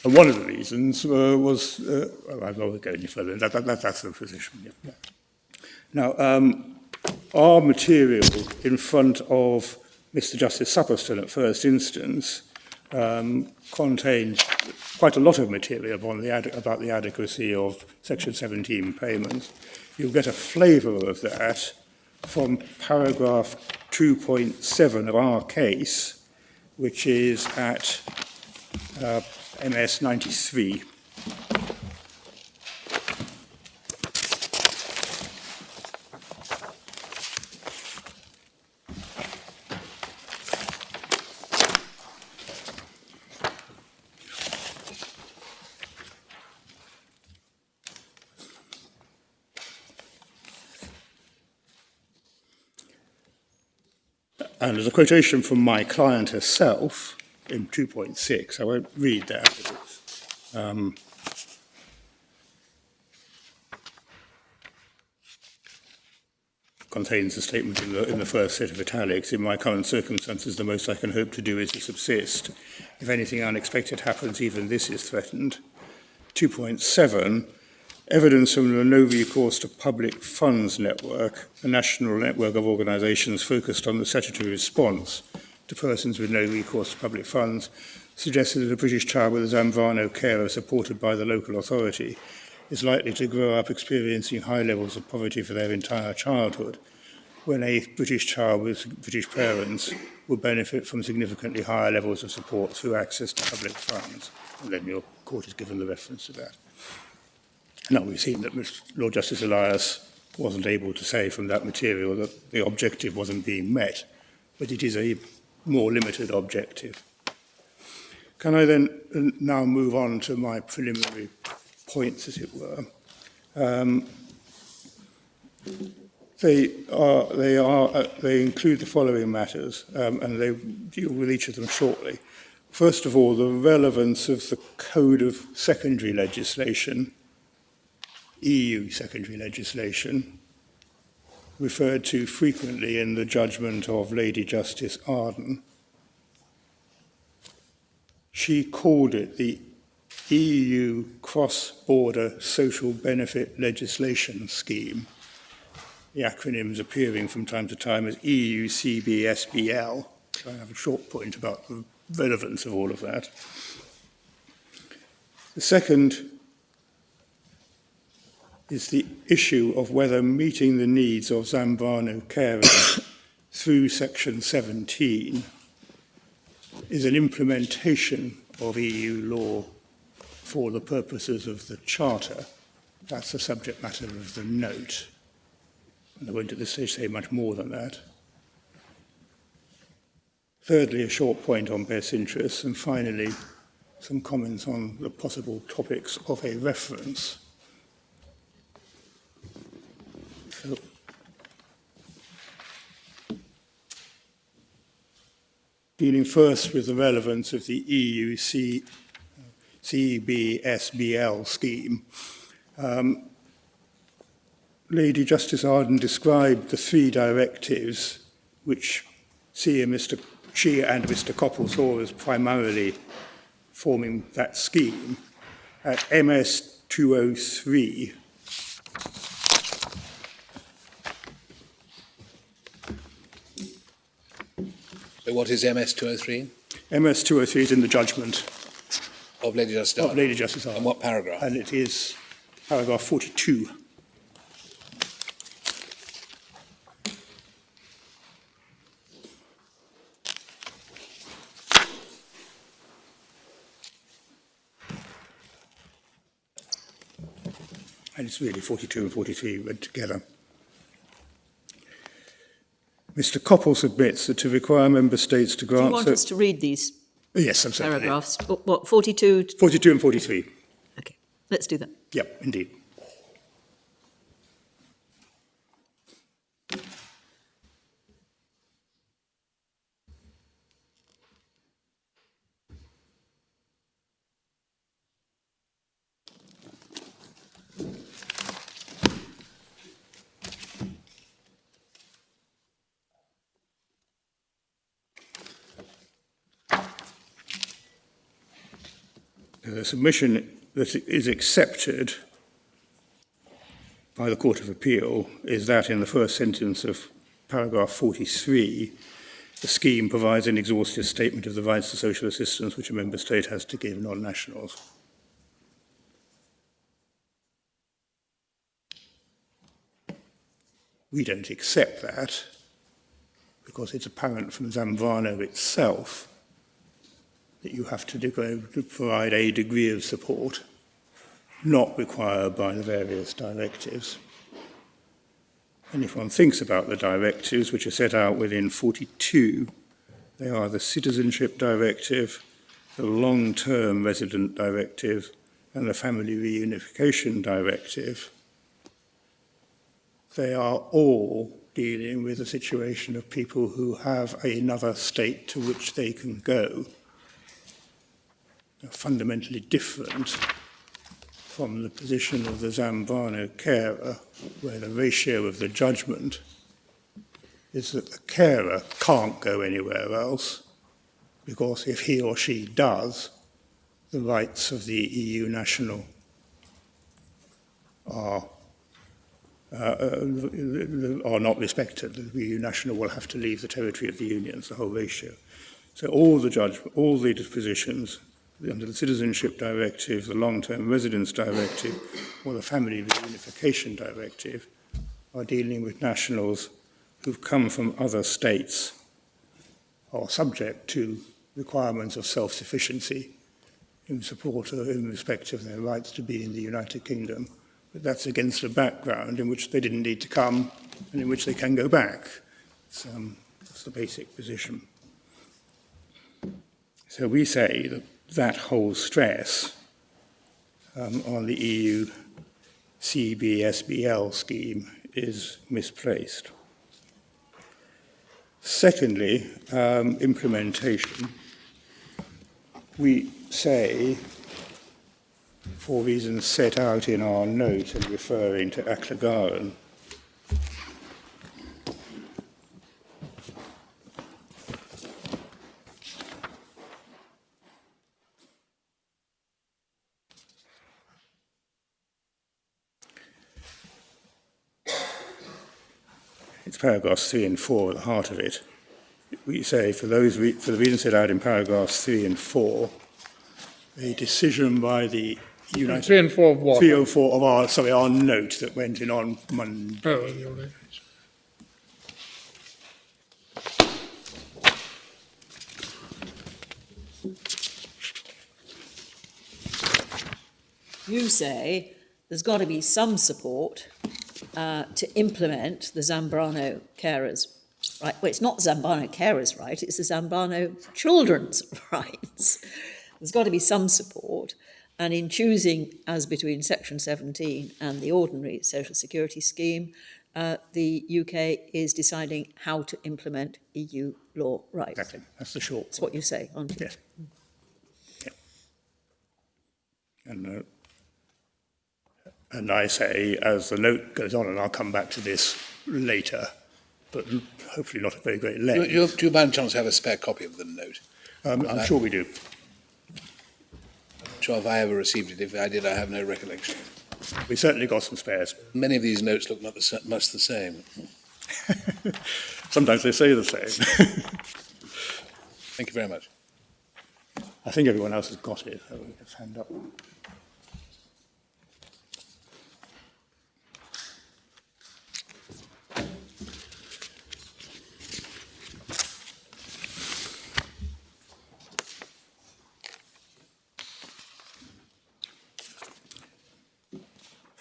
And one of the reasons was, I won't go any further. That's the position. Yeah. Now, our material in front of Mr. Justice Supperston at first instance contains quite a lot of material about the adequacy of Section 17 payments. You'll get a flavour of that from paragraph 2.7 of our case, which is at MS 93. And there's a quotation from my client herself in 2.6. I won't read that. Contains a statement in the first set of italics. In my current circumstances, the most I can hope to do is to subsist. If anything unexpected happens, even this is threatened. 2.7. Evidence from the No Recourse to Public Funds Network, a national network of organisations focused on the statutory response to persons with no recourse to public funds, suggested that a British child with a Zambano carer supported by the local authority is likely to grow up experiencing high levels of poverty for their entire childhood, when a British child with British parents would benefit from significantly higher levels of support through access to public funds. And then your court has given the reference to that. Now, we've seen that Lord Justice Elias wasn't able to say from that material that the objective wasn't being met, but it is a more limited objective. Can I then now move on to my preliminary points, as it were? They include the following matters, and they deal with each of them shortly. First of all, the relevance of the Code of Secondary Legislation, EU secondary legislation, referred to frequently in the judgment of Lady Justice Arden. She called it the EU Cross-Border Social Benefit Legislation Scheme, the acronyms appearing from time to time as EU-CBSBL. So I have a short point about the relevance of all of that. The second is the issue of whether meeting the needs of Zambano carers through Section 17 is an implementation of EU law for the purposes of the Charter. That's the subject matter of the note. And I won't at this stage say much more than that. Thirdly, a short point on best interests, and finally, some comments on the possible topics of a reference. So, dealing first with the relevance of the EU CBSBL scheme, Lady Justice Arden described the three directives which she and Mr. she and Mr. Coppell saw as primarily forming that scheme, at MS 203, So what is MS 203? MS 203 is in the judgment Of Lady Justice of Hart. Lady Justice Hart. And what paragraph? And it is paragraph 42. And it's really 42 and 43 read together. Mr. Coppell submits that to require member states to Do you grant... want us to read these Yes, I'm sorry. paragraphs? What, 42? 42 and 43. Okay, let's do that. Yep, indeed. The submission that is accepted by the Court of Appeal is that in the first sentence of paragraph 43, the scheme provides an exhaustive statement of the rights to social assistance which a member state has to give non-nationals. We don't accept that because it's apparent from Zambrano itself that you have to provide a degree of support not required by the various directives. And if one thinks about the directives which are set out within 42, they are the Citizenship Directive, the Long-Term Resident Directive, and the Family Reunification Directive. They are all dealing with the situation of people who have another state to which they can go. Fundamentally different from the position of the Zambrano carer, where the ratio of the judgment is that the carer can't go anywhere else, because if he or she does, the rights of the EU national are not respected. The EU national will have to leave the territory of the Union. It's the whole ratio. So all the dispositions under the Citizenship Directive, the Long-Term Residence Directive, or the Family Reunification Directive are dealing with nationals who've come from other states or subject to requirements of self-sufficiency in support or in respect of their rights to be in the United Kingdom. But that's against a background in which they didn't need to come and in which they can go back. That's the basic position. So we say that that whole stress on the EU CBSBL scheme is misplaced. Secondly, implementation. We say, for reasons set out in our note and referring to Aklagaran, it's paragraphs 3 and 4 at the heart of it. We say, for the reasons set out in paragraphs 3 and 4, a decision by the United... 3 and 4 of what? 3 and 4 of our note that went in on Monday. Oh, you're right. You say there's got to be some support to implement the Zambrano carers' right. Well, it's not Zambrano carers' right, it's the Zambrano children's rights. There's got to be some support, and in choosing as between Section 17 and the ordinary social security scheme, the UK is deciding how to implement EU law rights. Exactly, that's the short. That's what you say, aren't you? Yes. Yeah. And I say, as the note goes on, and I'll come back to this later, but hopefully not at very great Do length. you by any chance have a spare copy of the note? I'm sure we do. Not sure if I ever received it. If I did, I have no recollection. We certainly got some spares. Many of these notes look not much the same. Sometimes they say the same. Thank you very much. I think everyone else has got it. So we just hand up.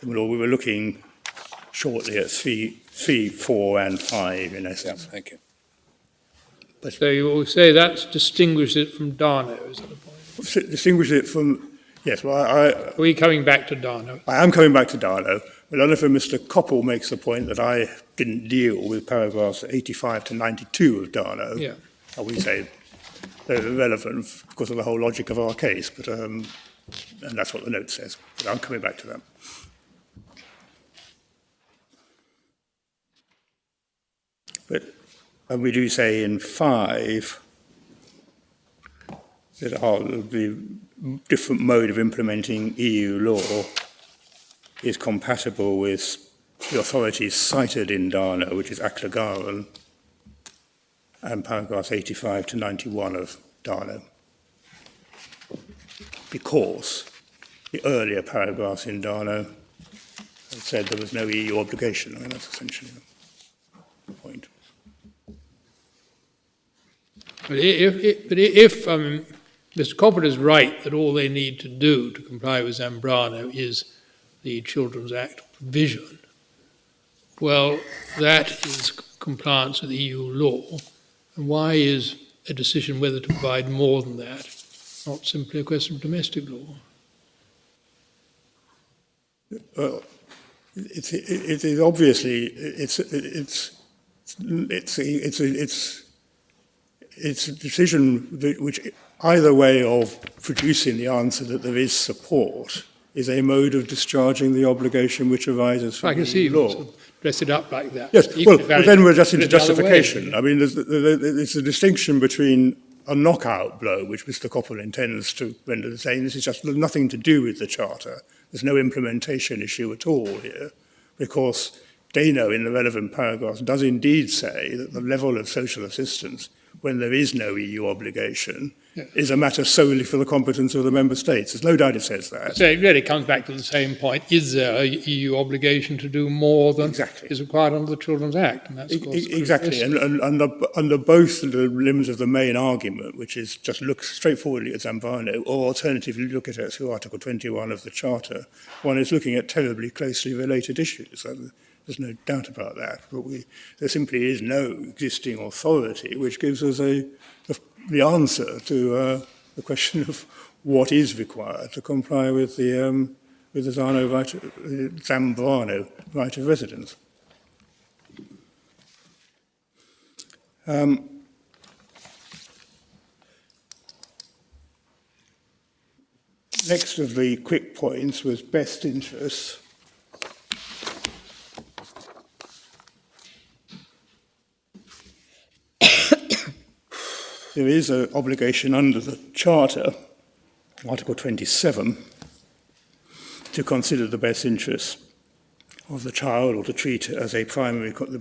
Well, we were looking shortly at 3, 4 and 5 in Yeah, essence. thank you. So you will say that's distinguished it from Darno, is that the point? Distinguish it from, yes, well, Are we coming back to Darno? I am coming back to Darno, but I don't know if Mr. Koppel makes the point that I didn't deal with paragraphs 85 to 92 of Darno. Yeah. We say they're irrelevant because of the whole logic of our case, but and that's what the note says. But I'm coming back to them. And we do say in 5 that the different mode of implementing EU law is compatible with the authorities cited in Darno, which is Aklagaren, and paragraphs 85 to 91 of Darno. Because the earlier paragraphs in Darno said there was no EU obligation. I mean, that's essentially the point. But if Mr. Coppert is right that all they need to do to comply with Zambrano is the Children's Act provision, well, that is compliance with EU law. And why is a decision whether to provide more than that not simply a question of domestic law? Well, it is obviously it's a decision which either way of producing the answer that there is support is a mode of discharging the obligation which arises from I can the see law. you sort of dress it up like that. Yes, Even well, if but then we're just into put it the other way. justification. I mean, there's a distinction between a knockout blow, which Mr. Koppel intends to render the same. This is just nothing to do with the Charter. There's no implementation issue at all here, because Dano, in the relevant paragraphs, does indeed say that the level of social assistance, when there is no EU obligation, is a matter solely for the competence of the member states. There's no doubt it says that. So it really comes back to the same point. Is there a EU obligation to do more than is required under the Children's Act? And that's, of course, Exactly, and under both the limbs of the main argument, which is just look straightforwardly at Zambrano, or alternatively look at it through Article 21 of the Charter, one is looking at terribly closely related issues. There's no doubt about that. But there simply is no existing authority which gives us the answer to the question of what is required to comply with the Zambrano right of residence. Next of the quick points was best interests. There is an obligation under the Charter, Article 27, to consider the best interests of the child, or to treat it as the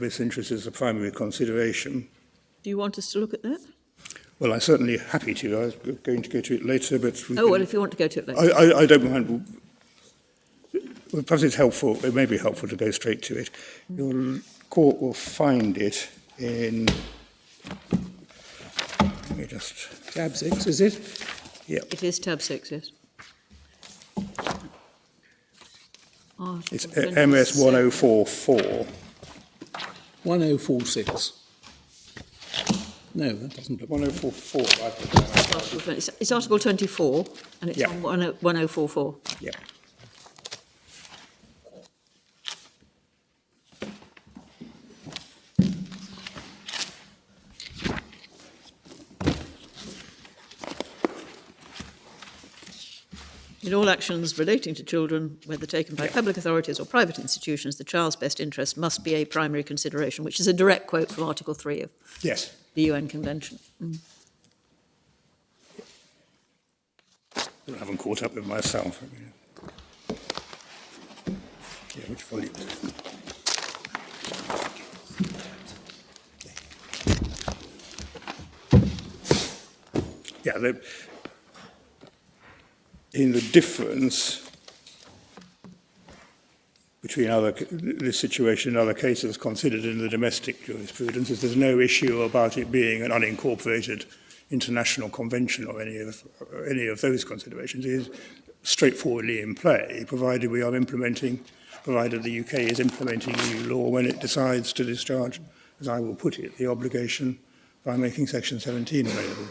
best interest as a primary consideration. Do you want us to look at that? Well, I'm certainly happy to. I was going to go to it later, but... Well, if you want to go to it later. I don't mind. Well, perhaps it's helpful, it may be helpful to go straight to it. Your court will find it in... Let me just... Tab 6, is it? Yeah. It is tab 6, yes. It's MS 1044. 1046. No, that doesn't look 1044. It's Article 24, and it's Yeah. on 1044. Yeah. In all actions relating to children, whether taken by public authorities or private institutions, the child's best interest must be a primary consideration, which is a direct quote from Article 3 of Yes. the UN Convention. I haven't caught up with myself. Yeah, which volume is it? Yeah, in the difference between this situation and other cases considered in the domestic jurisprudence is there's no issue about it being an unincorporated international convention or any of those considerations. It is straightforwardly in play, provided the UK is implementing EU law when it decides to discharge, as I will put it, the obligation by making Section 17 available.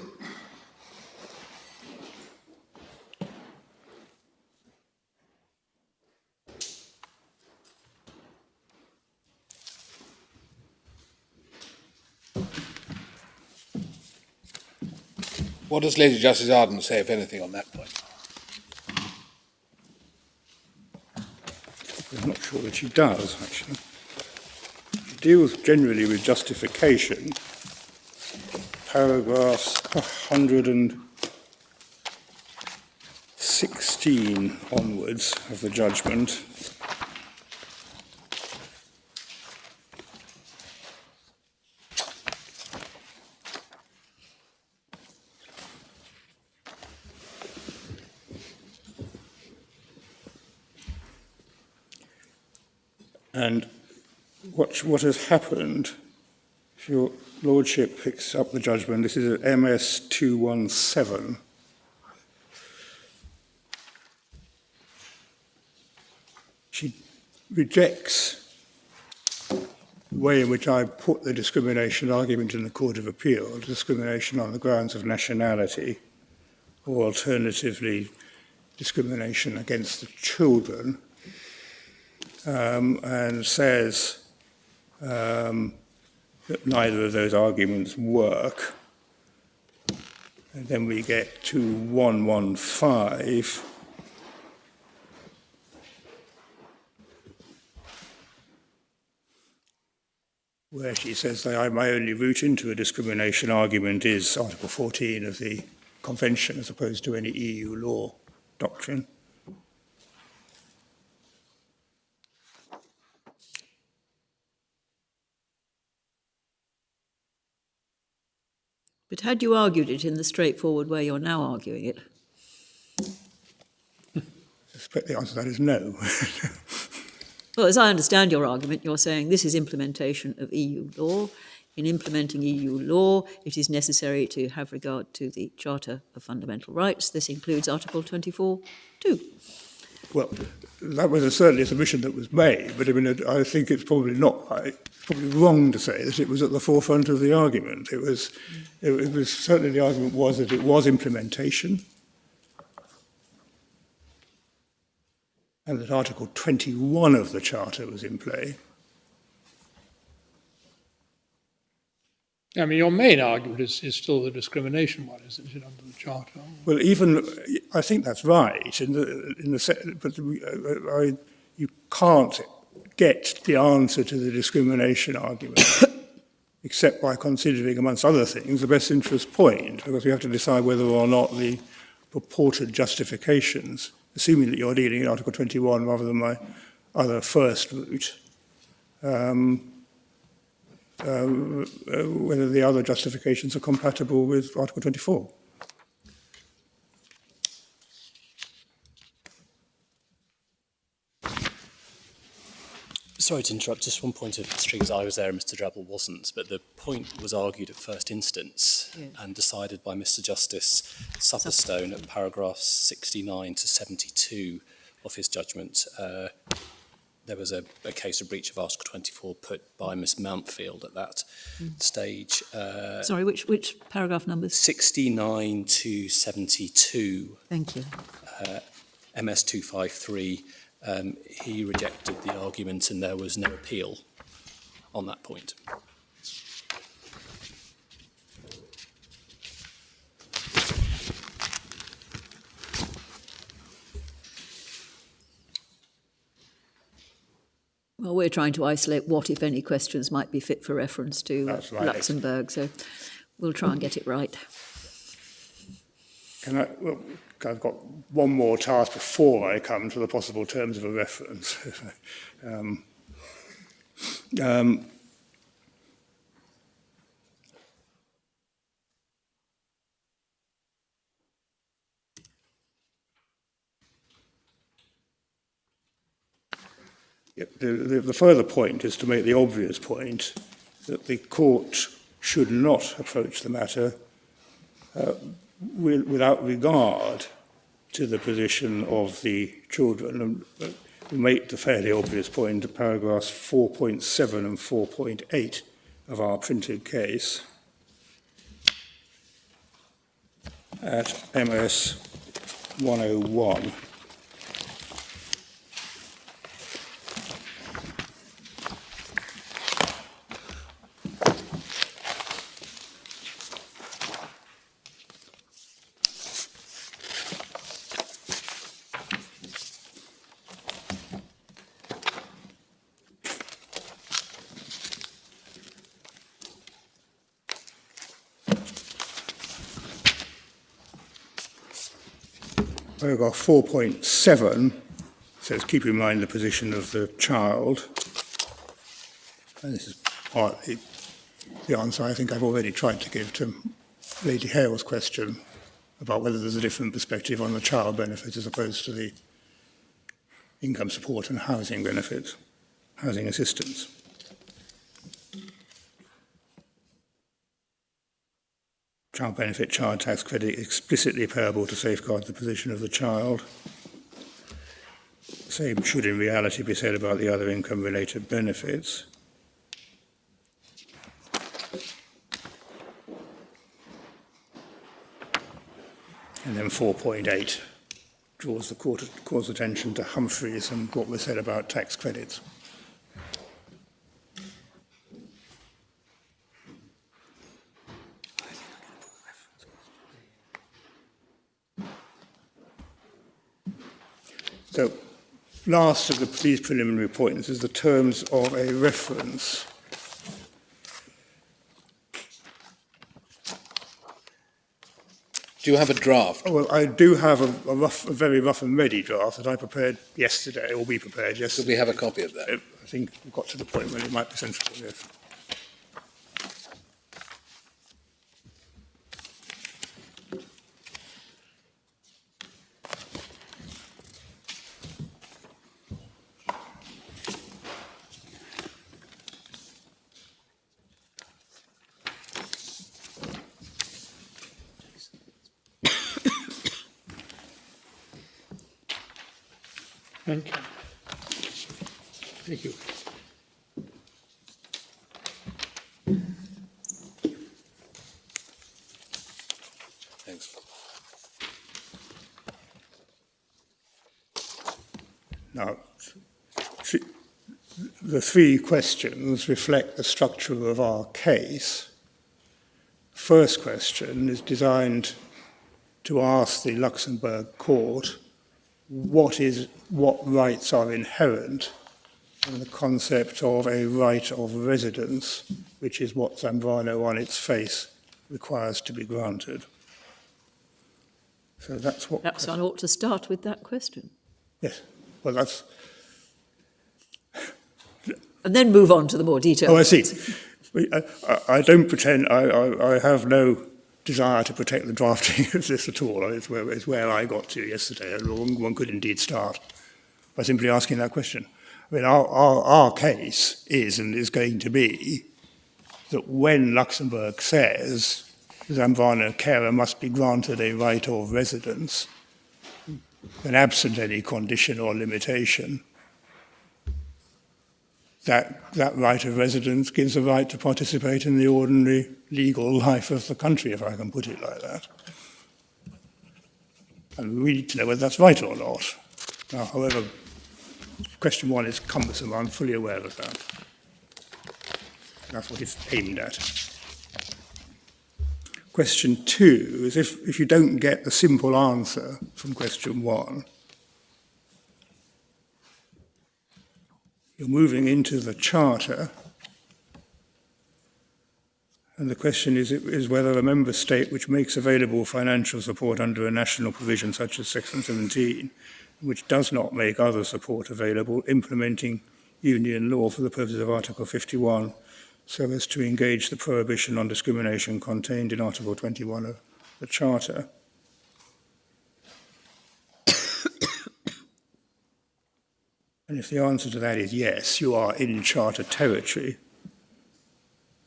What does Lady Justice Arden say, if anything, on that point? I'm not sure that she does, actually. She deals generally with justification, paragraphs 116 onwards of the judgment. And what has happened, if your Lordship picks up the judgment, this is at MS 217. She rejects the way in which I put the discrimination argument in the Court of Appeal, discrimination on the grounds of nationality, or alternatively, discrimination against the children, and says that neither of those arguments work. And then we get to 115, where she says that my only route into a discrimination argument is Article 14 of the Convention as opposed to any EU law doctrine. But had you argued it in the straightforward way you're now arguing it? I suspect the answer to that is no. Well, as I understand your argument, you're saying this is implementation of EU law. In implementing EU law, it is necessary to have regard to the Charter of Fundamental Rights. This includes Article 24(2). Well, that was certainly a submission that was made, but I mean, I think it's probably not right. It's probably wrong to say that it was at the forefront of the argument. It was certainly the argument was that it was implementation, and that Article 21 of the Charter was in play. I mean, your main argument is still the discrimination one, isn't it, under the Charter? Well, I think that's right. But you can't get the answer to the discrimination argument except by considering, amongst other things, the best interest point, because we have to decide whether or not the purported justifications, assuming that you're dealing in Article 21 rather than my other first route, whether the other justifications are compatible with Article 24. Sorry to interrupt, just one point of history, because I was there and Mr. Drabble wasn't, but the point was argued at first instance and decided by Mr. Justice Supperstone at paragraphs 69 to 72 of his judgment. There was a case of breach of Article 24 put by Miss Mountfield at that stage. Sorry, which paragraph numbers? 69 to 72. Thank you. MS 253. He rejected the argument and there was no appeal on that point. Well, we're trying to isolate what, if any, questions might be fit for reference to That's right. Luxembourg, so we'll try and get it right. Well, I've got one more task before I come to the possible terms of a reference. The further point is to make the obvious point that the court should not approach the matter without regard to the position of the children. And we make the fairly obvious point at paragraphs 4.7 and 4.8 of our printed case at MS 101. Paragraph 4.7 says, keep in mind the position of the child. And this is partly the answer I think I've already tried to give to Lady Hale's question about whether there's a different perspective on the child benefits as opposed to the income support and housing benefits, housing assistance. Child benefit, child tax credit explicitly payable to safeguard the position of the child. Same should in reality be said about the other income-related benefits. And then 4.8 draws the court's attention to Humphreys and what was said about tax credits. So, last of these preliminary points is the terms of a reference. Do you have a draft? Well, I do have a very rough and ready draft that I prepared yesterday, or we prepared yesterday. Could we have a copy of that? I think we've got to the point where it might be sensible, yes. Thank you. Thank you. Thanks. Now, the three questions reflect the structure of our case. First question is designed to ask the Luxembourg court what rights are inherent in the concept of a right of residence, which is what Zambrano on its face requires to be granted. So that's what... Perhaps one ought to start with that question. Yes, well that's... And then move on to the more detailed Oh, I see. ones. I don't pretend, I have no desire to protect the drafting of this at all. It's where I got to yesterday, and one could indeed start by simply asking that question. I mean, our case is and is going to be that when Luxembourg says Zambrano carer must be granted a right of residence, then absent any condition or limitation, that right of residence gives a right to participate in the ordinary legal life of the country, if I can put it like that. And we need to know whether that's right or not. Now, however, question one is cumbersome. I'm fully aware of that. That's what it's aimed at. Question two is if you don't get the simple answer from question one, you're moving into the Charter, and the question is whether a member state which makes available financial support under a national provision such as Section 17, which does not make other support available, implementing union law for the purposes of Article 51, so as to engage the prohibition on discrimination contained in Article 21 of the Charter. And if the answer to that is yes, you are in Charter territory,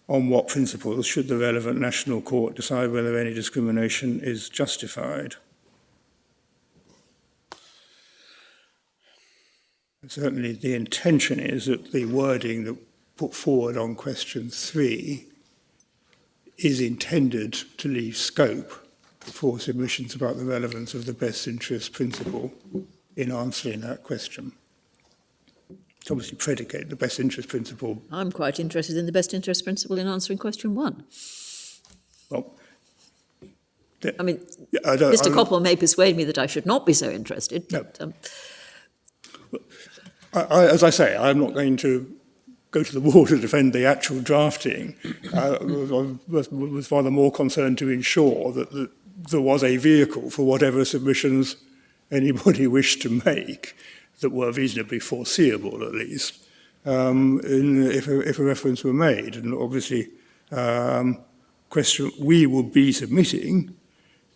on what principles should the relevant national court decide whether any discrimination is justified? And certainly the intention is that the wording that put forward on question 3 is intended to leave scope for submissions about the relevance of the best interest principle in answering that question. It's obviously predicated the best interest principle. I'm quite interested in the best interest principle in answering question 1. Well, I mean, Mr. Coppell may persuade me that I should not be so interested. No. But, as I say, I'm not going to go to the wall to defend the actual drafting. I was rather more concerned to ensure that there was a vehicle for whatever submissions anybody wished to make that were reasonably foreseeable, at least, if a reference were made. And obviously, we would be submitting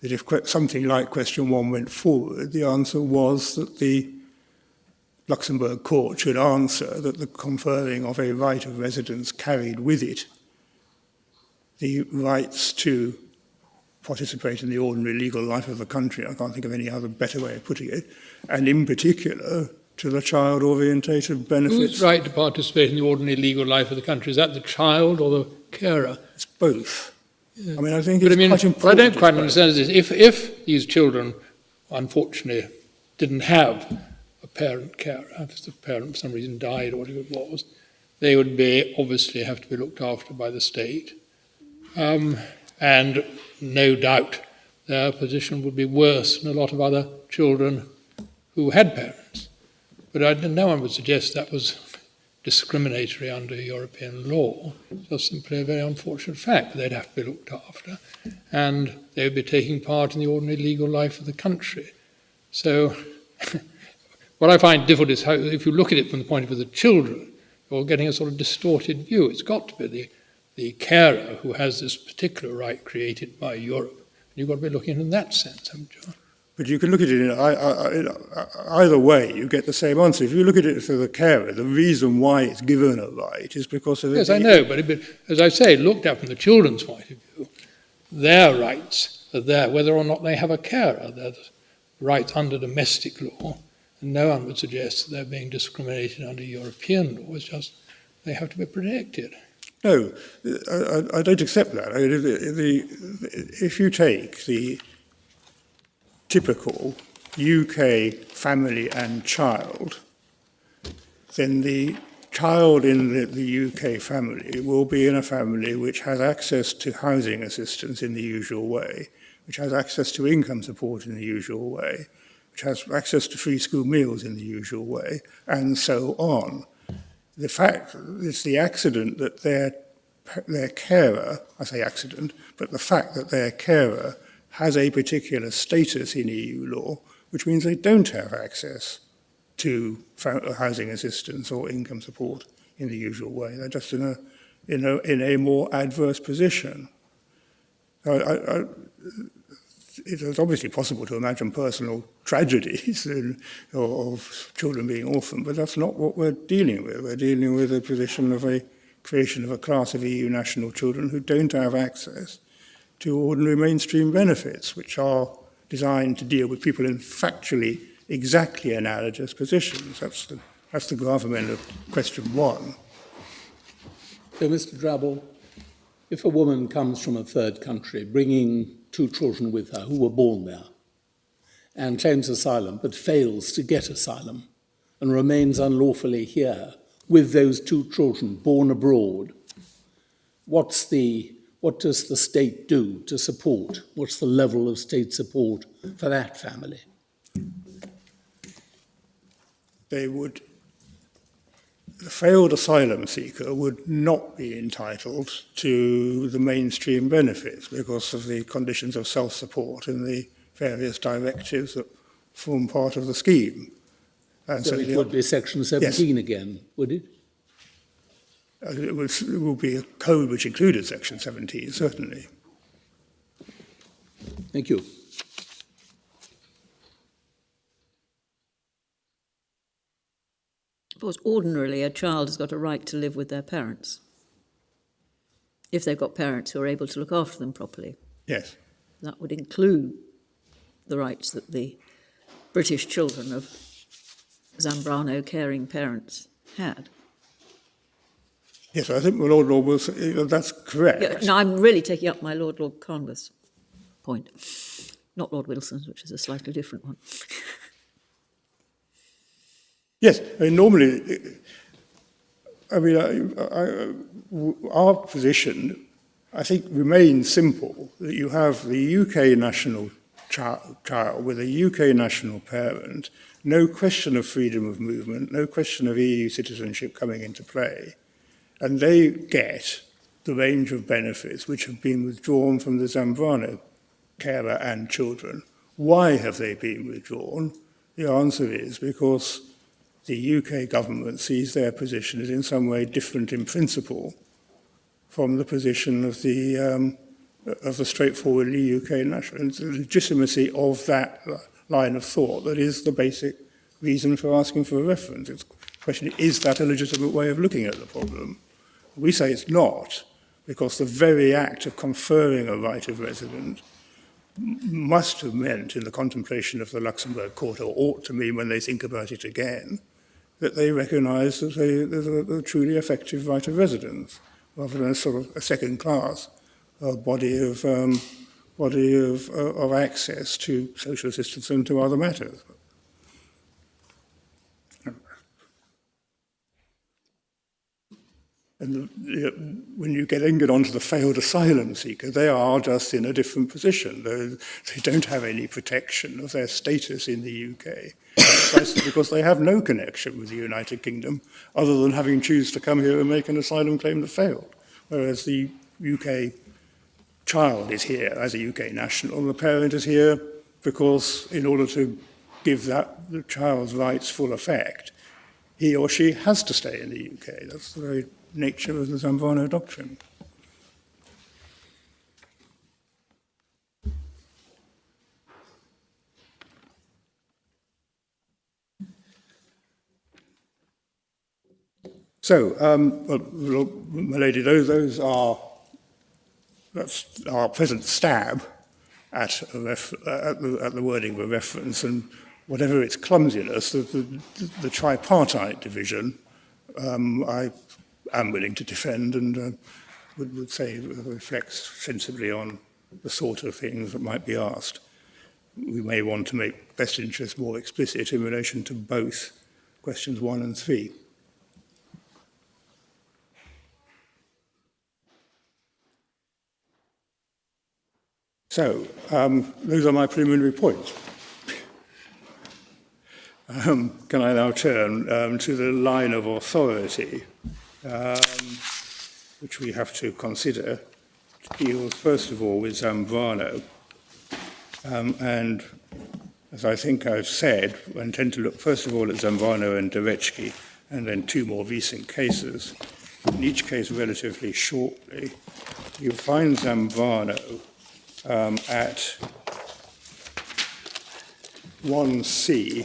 that if something like question 1 went forward, the answer was that the Luxembourg court should answer that the conferring of a right of residence carried with it the rights to participate in the ordinary legal life of the country. I can't think of any other better way of putting it. And in particular, to the child-orientated benefits. Whose right to participate in the ordinary legal life of the country? Is that the child or the carer? It's both. Yeah. I mean, I think but it's quite important. What I don't quite understand is this. If these children, unfortunately, didn't have a parent carer, if the parent for some reason died or whatever it was, they would obviously have to be looked after by the state. And no doubt their position would be worse than a lot of other children who had parents. But no one would suggest that was discriminatory under European law. It's just simply a very unfortunate fact. They'd have to be looked after, and they would be taking part in the ordinary legal life of the country. So what I find difficult is how, if you look at it from the point of view of the children, you're getting a sort of distorted view. It's got to be the carer who has this particular right created by Europe. You've got to be looking at it in that sense, haven't you? But you can look at it in either way, you get the same answer. If you look at it for the carer, the reason why it's given a right is because of... Yes, I know, but as I say, looked at from the children's point of view, their rights are there, whether or not they have a carer. They're rights under domestic law, and no one would suggest that they're being discriminated under European law. It's just they have to be protected. No, I don't accept that. I mean, if you take the typical UK family and child, then the child in the UK family will be in a family which has access to housing assistance in the usual way, which has access to income support in the usual way, which has access to free school meals in the usual way, and so on. The fact is the accident that their carer, I say accident, but the fact that their carer has a particular status in EU law, which means they don't have access to housing assistance or income support in the usual way. They're just in a more adverse position. It is obviously possible to imagine personal tragedies of children being orphaned, but that's not what we're dealing with. We're dealing with a position of a creation of a class of EU national children who don't have access to ordinary mainstream benefits, which are designed to deal with people in factually exactly analogous positions. That's the gravamen of question 1. So, Mr. Drabble, if a woman comes from a third country bringing 2 children with her who were born there and claims asylum but fails to get asylum and remains unlawfully here with those 2 children born abroad, what does the state do to support? What's the level of state support for that family? the failed asylum seeker would not be entitled to the mainstream benefits because of the conditions of self-support in the various directives that form part of the scheme. And So it would be Section 17 Yes. again, would it? It would be a code which included Section 17, certainly. Thank you. Of course, ordinarily, a child has got a right to live with their parents, if they've got parents who are able to look after them properly. Yes. That would include the rights that the British children of Zambrano caring parents had. Yes, I think Lord will say that's correct. Yeah, no, I'm really taking up my Lord Converse point, not Lord Wilson's, which is a slightly different one. Yes, I mean, normally, our position, I think, remains simple, that you have the UK national child with a UK national parent, no question of freedom of movement, no question of EU citizenship coming into play, and they get the range of benefits which have been withdrawn from the Zambrano carer and children. Why have they been withdrawn? The answer is because the UK government sees their position as in some way different in principle from the position of the straightforwardly UK national. It's the legitimacy of that line of thought that is the basic reason for asking for a reference. It's the question, is that a legitimate way of looking at the problem? We say it's not, because the very act of conferring a right of residence must have meant in the contemplation of the Luxembourg court, or ought to mean when they think about it again, that they recognise that there's a truly effective right of residence, rather than a sort of a second-class body of access to social assistance and to other matters. And when you get onto the failed asylum seeker, they are just in a different position. They don't have any protection of their status in the UK, precisely because they have no connection with the United Kingdom, other than having chosen to come here and make an asylum claim that failed. Whereas the UK child is here as a UK national, and the parent is here because in order to give the child's rights full effect, he or she has to stay in the UK. That's the very nature of the Zambrano doctrine. So, well, my lady, that's our present stab at the wording of a reference, and whatever its clumsiness, the tripartite division, I am willing to defend, and would say it reflects sensibly on the sort of things that might be asked. We may want to make best interest more explicit in relation to both questions 1 and 3. So, those are my preliminary points. Can I now turn to the line of authority, which we have to consider, deals first of all with Zambrano. And as I think I've said, I intend to look first of all at Zambrano and Derechki, and then 2 more recent cases. In each case relatively shortly. You'll find Zambrano at 1C,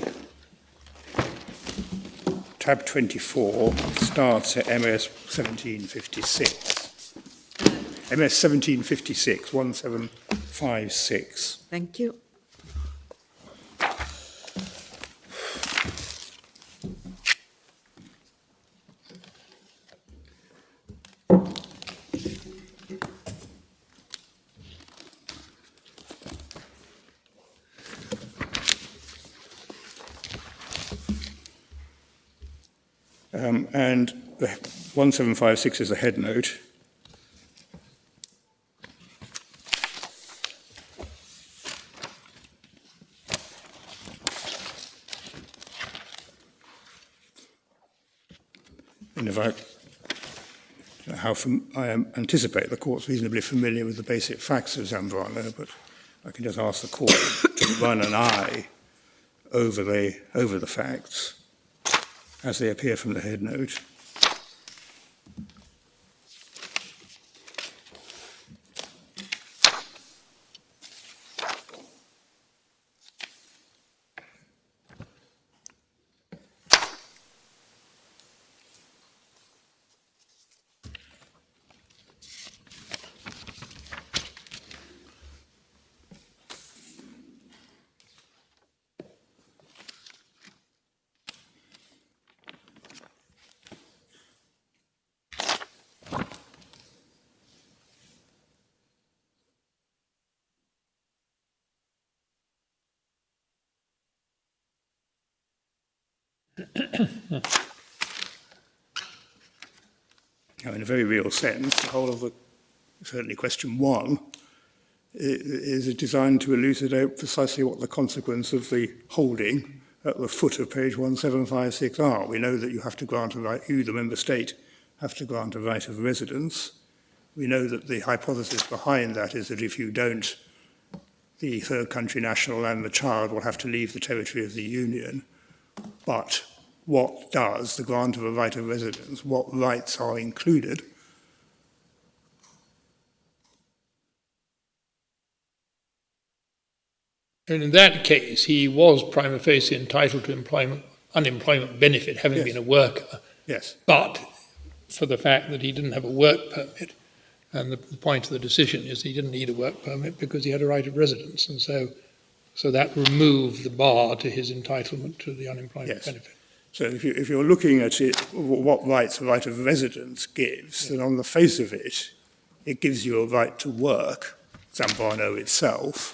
tab 24, starts at MS 1756. MS 1756, 1756. Thank you. And 1756 is the head note. And if I anticipate the court's reasonably familiar with the basic facts of Zambrano, but I can just ask the court to run an eye over the facts as they appear from the head note. Now, in a very real sense, the whole of certainly question 1 is designed to elucidate precisely what the consequence of the holding at the foot of page 1756 are. We know that you have to grant a right, you, the member state, have to grant a right of residence. We know that the hypothesis behind that is that if you don't, the third country national and the child will have to leave the territory of the Union. But what does the grant of a right of residence, what rights are included? And in that case, he was prima facie entitled to unemployment benefit, having Yes. been a worker. Yes. But for the fact that he didn't have a work permit, and the point of the decision is he didn't need a work permit because he had a right of residence, and so that removed the bar to his entitlement to the unemployment Yes. benefit. So if you're looking at it, what rights a right of residence gives, then on the face of it, it gives you a right to work, Zambrano itself.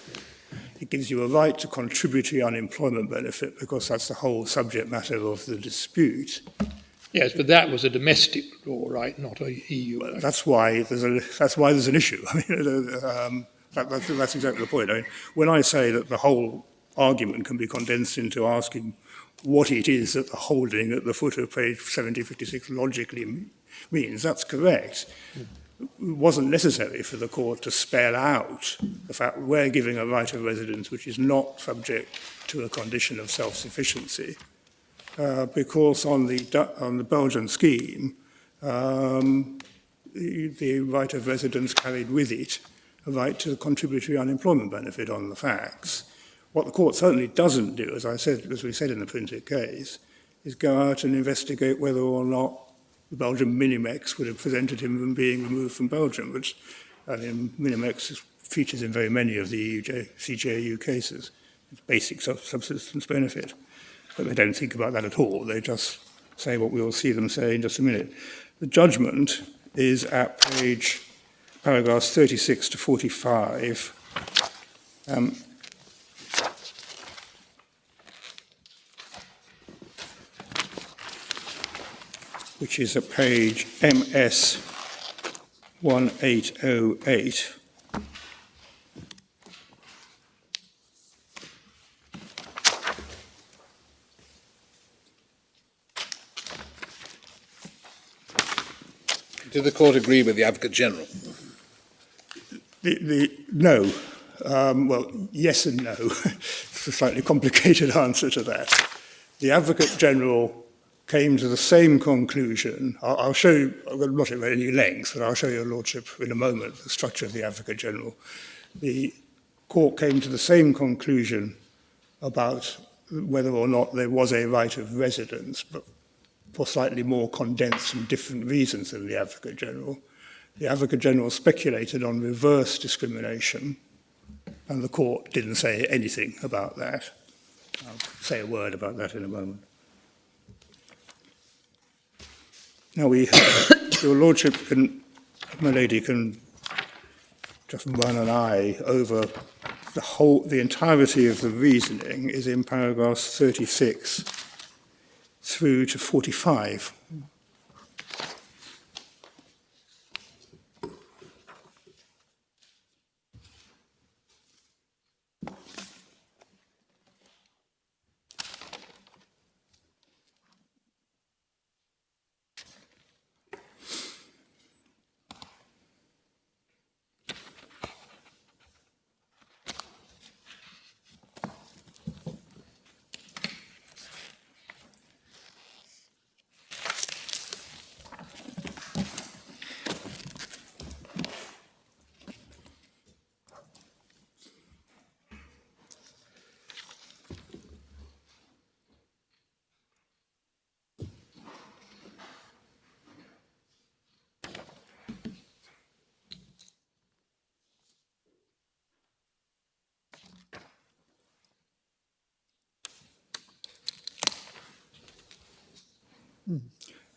It gives you a right to contributory unemployment benefit because that's the whole subject matter of the dispute. Yes, but that was a domestic law, right, not a EU. Well, that's why there's an issue. I mean, that's exactly the point. I mean, when I say that the whole argument can be condensed into asking what it is that the holding at the foot of page 1756 logically means, that's correct. It wasn't necessary for the court to spell out the fact we're giving a right of residence which is not subject to a condition of self-sufficiency, because on the Belgian scheme, the right of residence carried with it a right to contributory unemployment benefit on the facts. What the court certainly doesn't do, as we said in the printed case, is go out and investigate whether or not the Belgian Minimex would have prevented him from being removed from Belgium, which Minimex features in very many of the CJU cases. It's basic subsistence benefit. But they don't think about that at all. They just say what we will see them say in just a minute. The judgment is at paragraphs 36 to 45. Which is at page MS 1808. Did the court agree with the Advocate General? No. Well, yes and no. It's a slightly complicated answer to that. The Advocate General came to the same conclusion. I'll show you, not at any length, but I'll show your Lordship in a moment the structure of the Advocate General. The court came to the same conclusion about whether or not there was a right of residence, but for slightly more condensed and different reasons than the Advocate General. The Advocate General speculated on reverse discrimination, and the court didn't say anything about that. I'll say a word about that in a moment. Now, your Lordship my lady can just run an eye over the entirety of the reasoning is in paragraphs 36 through to 45.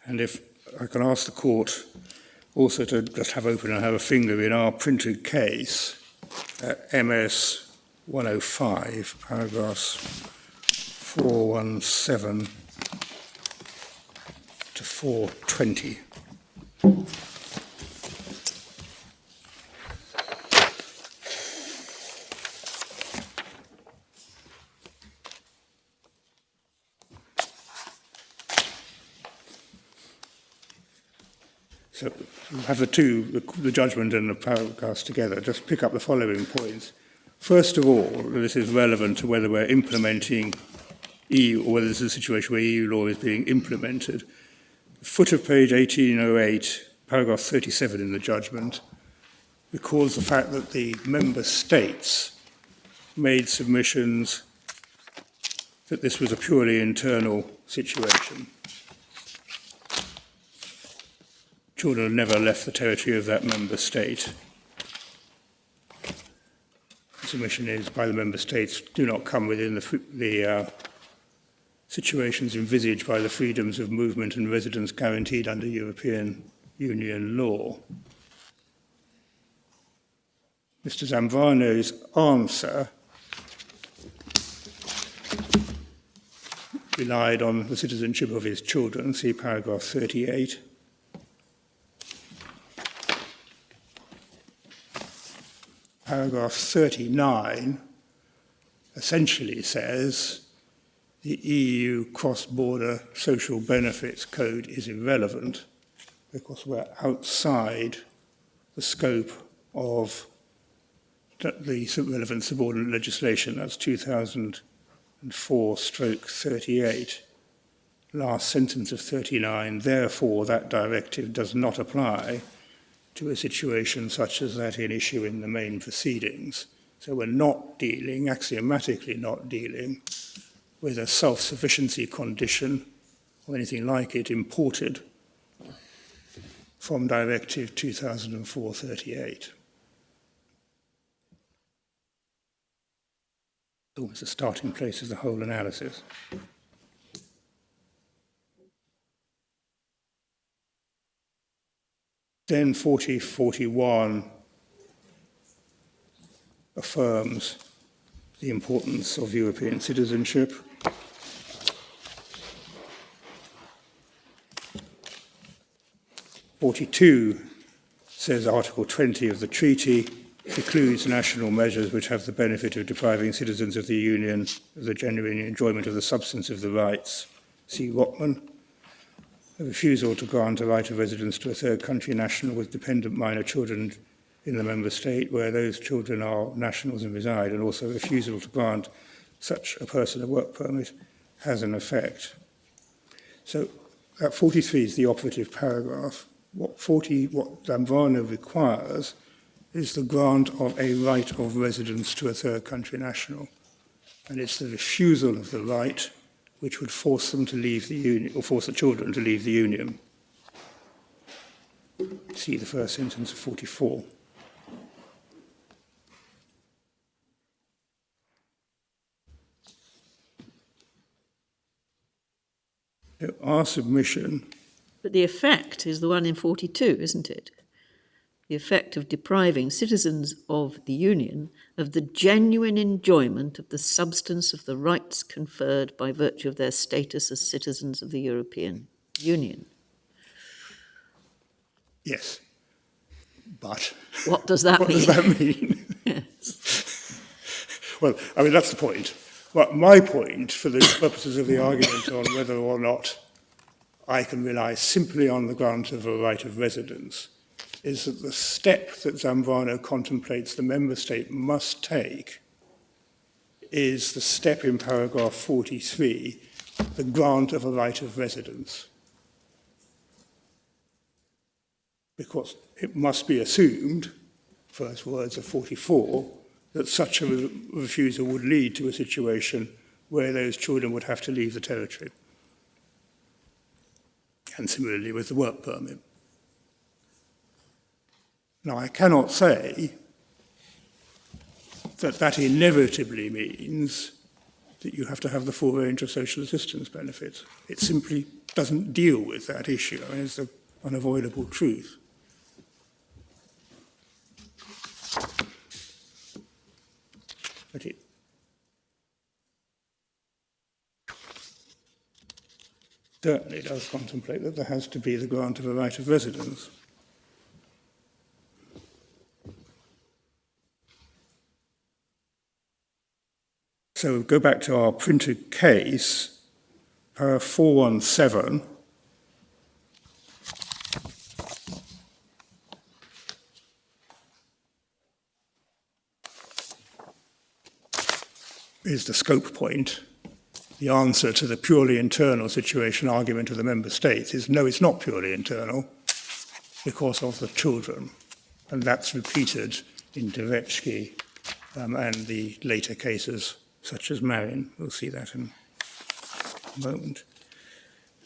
And if I can ask the court also to just have open and have a finger in our printed case, MS 105, paragraphs 417 to 420. So have the judgment and the paragraphs together. Just pick up the following points. First of all, this is relevant to whether we're implementing EU or whether this is a situation where EU law is being implemented. Foot of page 1808, paragraph 37 in the judgment, records the fact that the member states made submissions that this was a purely internal situation. Children never left the territory of that member state. The submission is by the member states do not come within the situations envisaged by the freedoms of movement and residence guaranteed under European Union law. Mr. Zambrano's answer relied on the citizenship of his children, see paragraph 38. Paragraph 39 essentially says the EU cross-border social benefits code is irrelevant because we're outside the scope of the relevant subordinate legislation. That's 2004/38. Last sentence of 39, therefore that directive does not apply to a situation such as that in issue in the main proceedings. So we're not dealing, axiomatically not dealing, with a self-sufficiency condition or anything like it imported from Directive 2004/38. Almost a starting place of the whole analysis. Then 4041 affirms the importance of European citizenship. (42) says Article 20 of the treaty precludes national measures which have the benefit of depriving citizens of the Union of the genuine enjoyment of the substance of the rights. See Rotman. A refusal to grant a right of residence to a third country national with dependent minor children in the member state where those children are nationals and reside, and also a refusal to grant such a person a work permit has an effect. So that 43 is the operative paragraph. What Zambrano requires is the grant of a right of residence to a third country national. And it's the refusal of the right which would force them to leave the Union, or force the children to leave the Union. See the first sentence of 44. So our submission... But the effect is the one in 42, isn't it? The effect of depriving citizens of the Union of the genuine enjoyment of the substance of the rights conferred by virtue of their status as citizens of the European Union. Yes, but... What does that mean? What does that mean? Yes. Well, I mean, that's the point. Well, my point, for the purposes of the argument on whether or not I can rely simply on the grant of a right of residence, is that the step that Zambrano contemplates the member state must take is the step in paragraph 43, the grant of a right of residence. Because it must be assumed, first words of 44, that such a refusal would lead to a situation where those children would have to leave the territory. And similarly with the work permit. Now, I cannot say that that inevitably means that you have to have the full range of social assistance benefits. It simply doesn't deal with that issue. I mean, it's the unavoidable truth. But it certainly does contemplate that there has to be the grant of a right of residence. So go back to our printed case, paragraph 417. Is the scope point. The answer to the purely internal situation argument of the member states is no, it's not purely internal because of the children. And that's repeated in Derechki and the later cases such as Marin. We'll see that in a moment.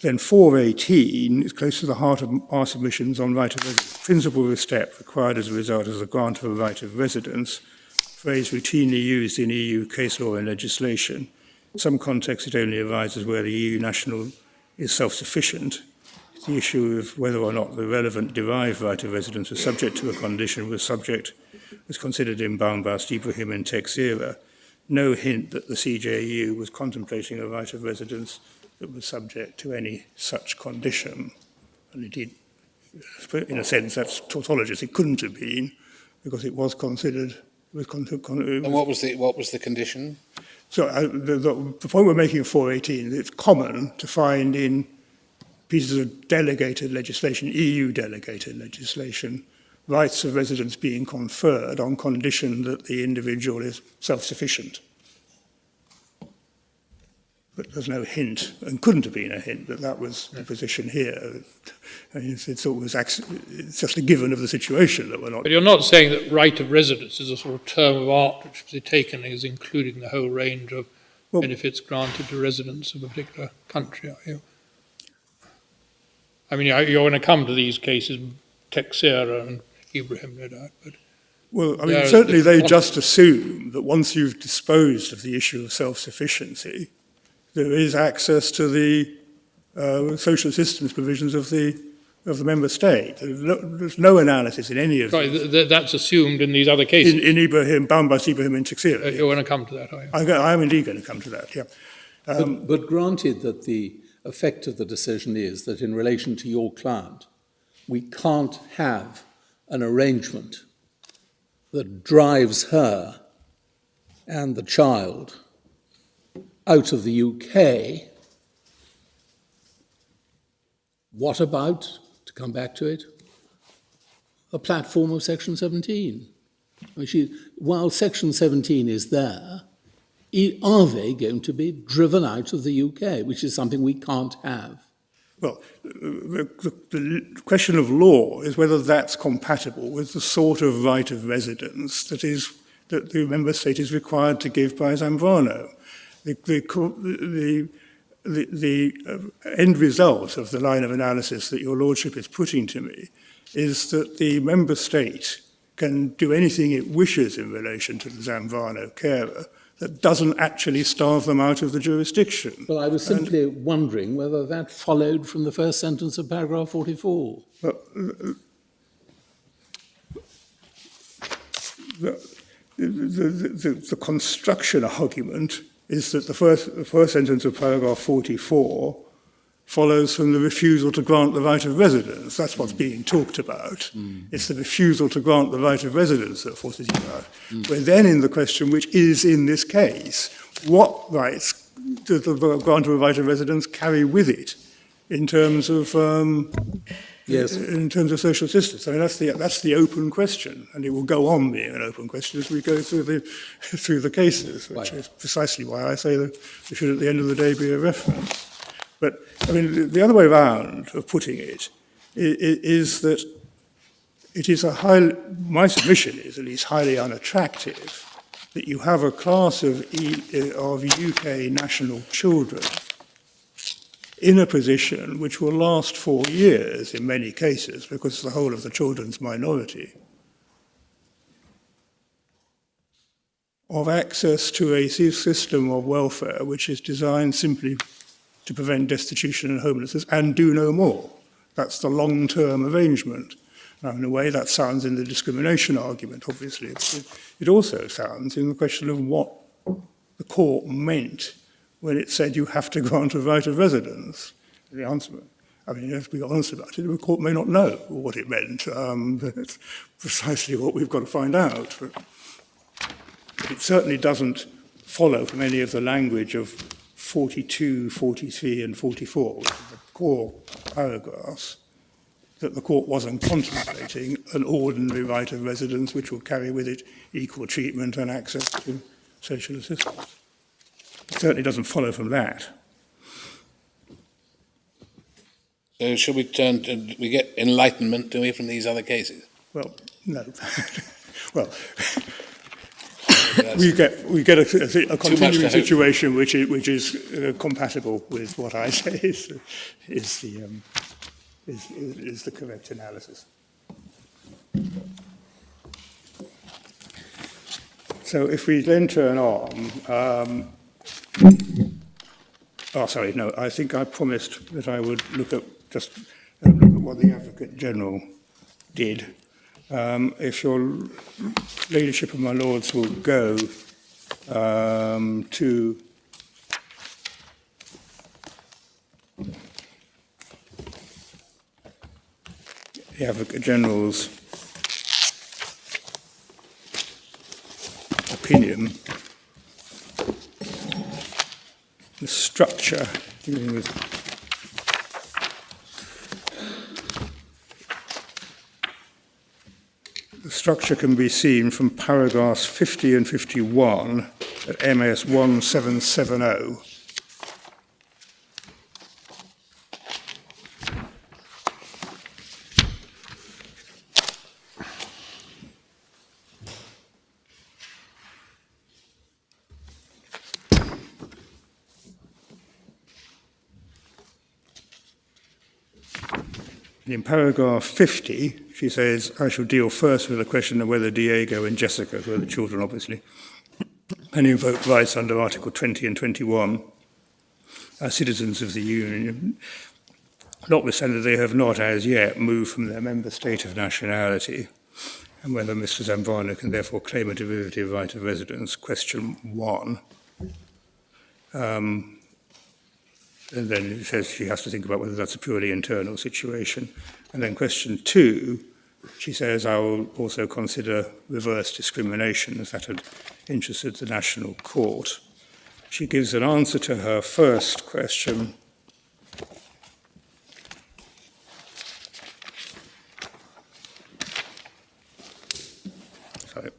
Then 418 is close to the heart of our submissions on right of residence. Principle of step required as a result of the grant of a right of residence, phrase routinely used in EU case law and legislation. In some contexts, it only arises where the EU national is self-sufficient. The issue of whether or not the relevant derived right of residence was subject to a condition was considered in Baumbast, Ibrahim and Texera. No hint that the CJU was contemplating a right of residence that was subject to any such condition. And indeed, in a sense, that's tautologist. It couldn't have been because it was considered. And what was the condition? So the point we're making in 418 is it's common to find in pieces of delegated legislation, EU delegated legislation, rights of residence being conferred on condition that the individual is self-sufficient. But there's no hint, and couldn't have been a hint, that that was the position here. I mean, it's just a given of the situation that we're not... But you're not saying that right of residence is a sort of term of art which should be taken as including the whole range of benefits granted to residents of a particular country, are you? I mean, you're going to come to these cases, Texera and Ibrahim, no doubt, but... Well, I mean, certainly they just assume that once you've disposed of the issue of self-sufficiency, there is access to the social assistance provisions of the member state. There's no analysis in any of them. Sorry, that's assumed in these other cases. In Ibrahim, Baumbast, Ibrahim and Texera. You're going to come to that, are you? I am indeed going to come to that, yeah. But granted that the effect of the decision is that in relation to your client, we can't have an arrangement that drives her and the child out of the UK. What about, to come back to it, a platform of Section 17? I mean, while Section 17 is there, are they going to be driven out of the UK, which is something we can't have? Well, the question of law is whether that's compatible with the sort of right of residence that the member state is required to give by Zambrano. The end result of the line of analysis that your lordship is putting to me is that the member state can do anything it wishes in relation to the Zambrano carer that doesn't actually starve them out of the jurisdiction. Well, I was simply wondering whether that followed from the first sentence of paragraph 44. Well, the construction argument is that the first sentence of paragraph 44 follows from the refusal to grant the right of residence. That's what's being talked about. It's the refusal to grant the right of residence that forces you out. We're then in the question, which is in this case, what rights does the grant of a right of residence carry with it in terms of in terms of social assistance? I mean, that's the open question, and it will go on being an open question as we go through the cases, which is precisely why I say that there should, at the end of the day, be a reference. But I mean, the other way around of putting it is that it is my submission is at least highly unattractive that you have a class of UK national children in a position which will last 4 years in many cases because the whole of the children's minority of access to a system of welfare which is designed simply to prevent destitution and homelessness and do no more. That's the long-term arrangement. Now, in a way, that sounds in the discrimination argument, obviously. It also sounds in the question of what the court meant when it said you have to grant a right of residence. The answer, I mean, let's be honest about it, the court may not know what it meant. That's precisely what we've got to find out. But it certainly doesn't follow from any of the language of 42, 43 and 44, which are the core paragraphs, that the court wasn't contemplating an ordinary right of residence which will carry with it equal treatment and access to social assistance. It certainly doesn't follow from that. So should we turn to, we get enlightenment, do we, from these other cases? Well, no. Well, we get a continuing situation which is compatible with what I say is the correct analysis. So if we then turn on, sorry, no, I think I promised that I would look at what the Advocate General did. If your Ladyship and my Lords will go to the Advocate General's opinion, the structure dealing with the structure can be seen from paragraphs 50 and 51 at MS 1770. In paragraph 50, she says, I shall deal first with the question of whether Diego and Jessica, who are the children obviously, can invoke rights under Article 20 and 21 as citizens of the Union, notwithstanding they have not as yet moved from their member state of nationality, and whether Mr. Zambrano can therefore claim a derivative right of residence, question 1. And then it says she has to think about whether that's a purely internal situation. And then question 2, she says, I will also consider reverse discrimination, as that had interested the National Court. She gives an answer to her first question. Sorry.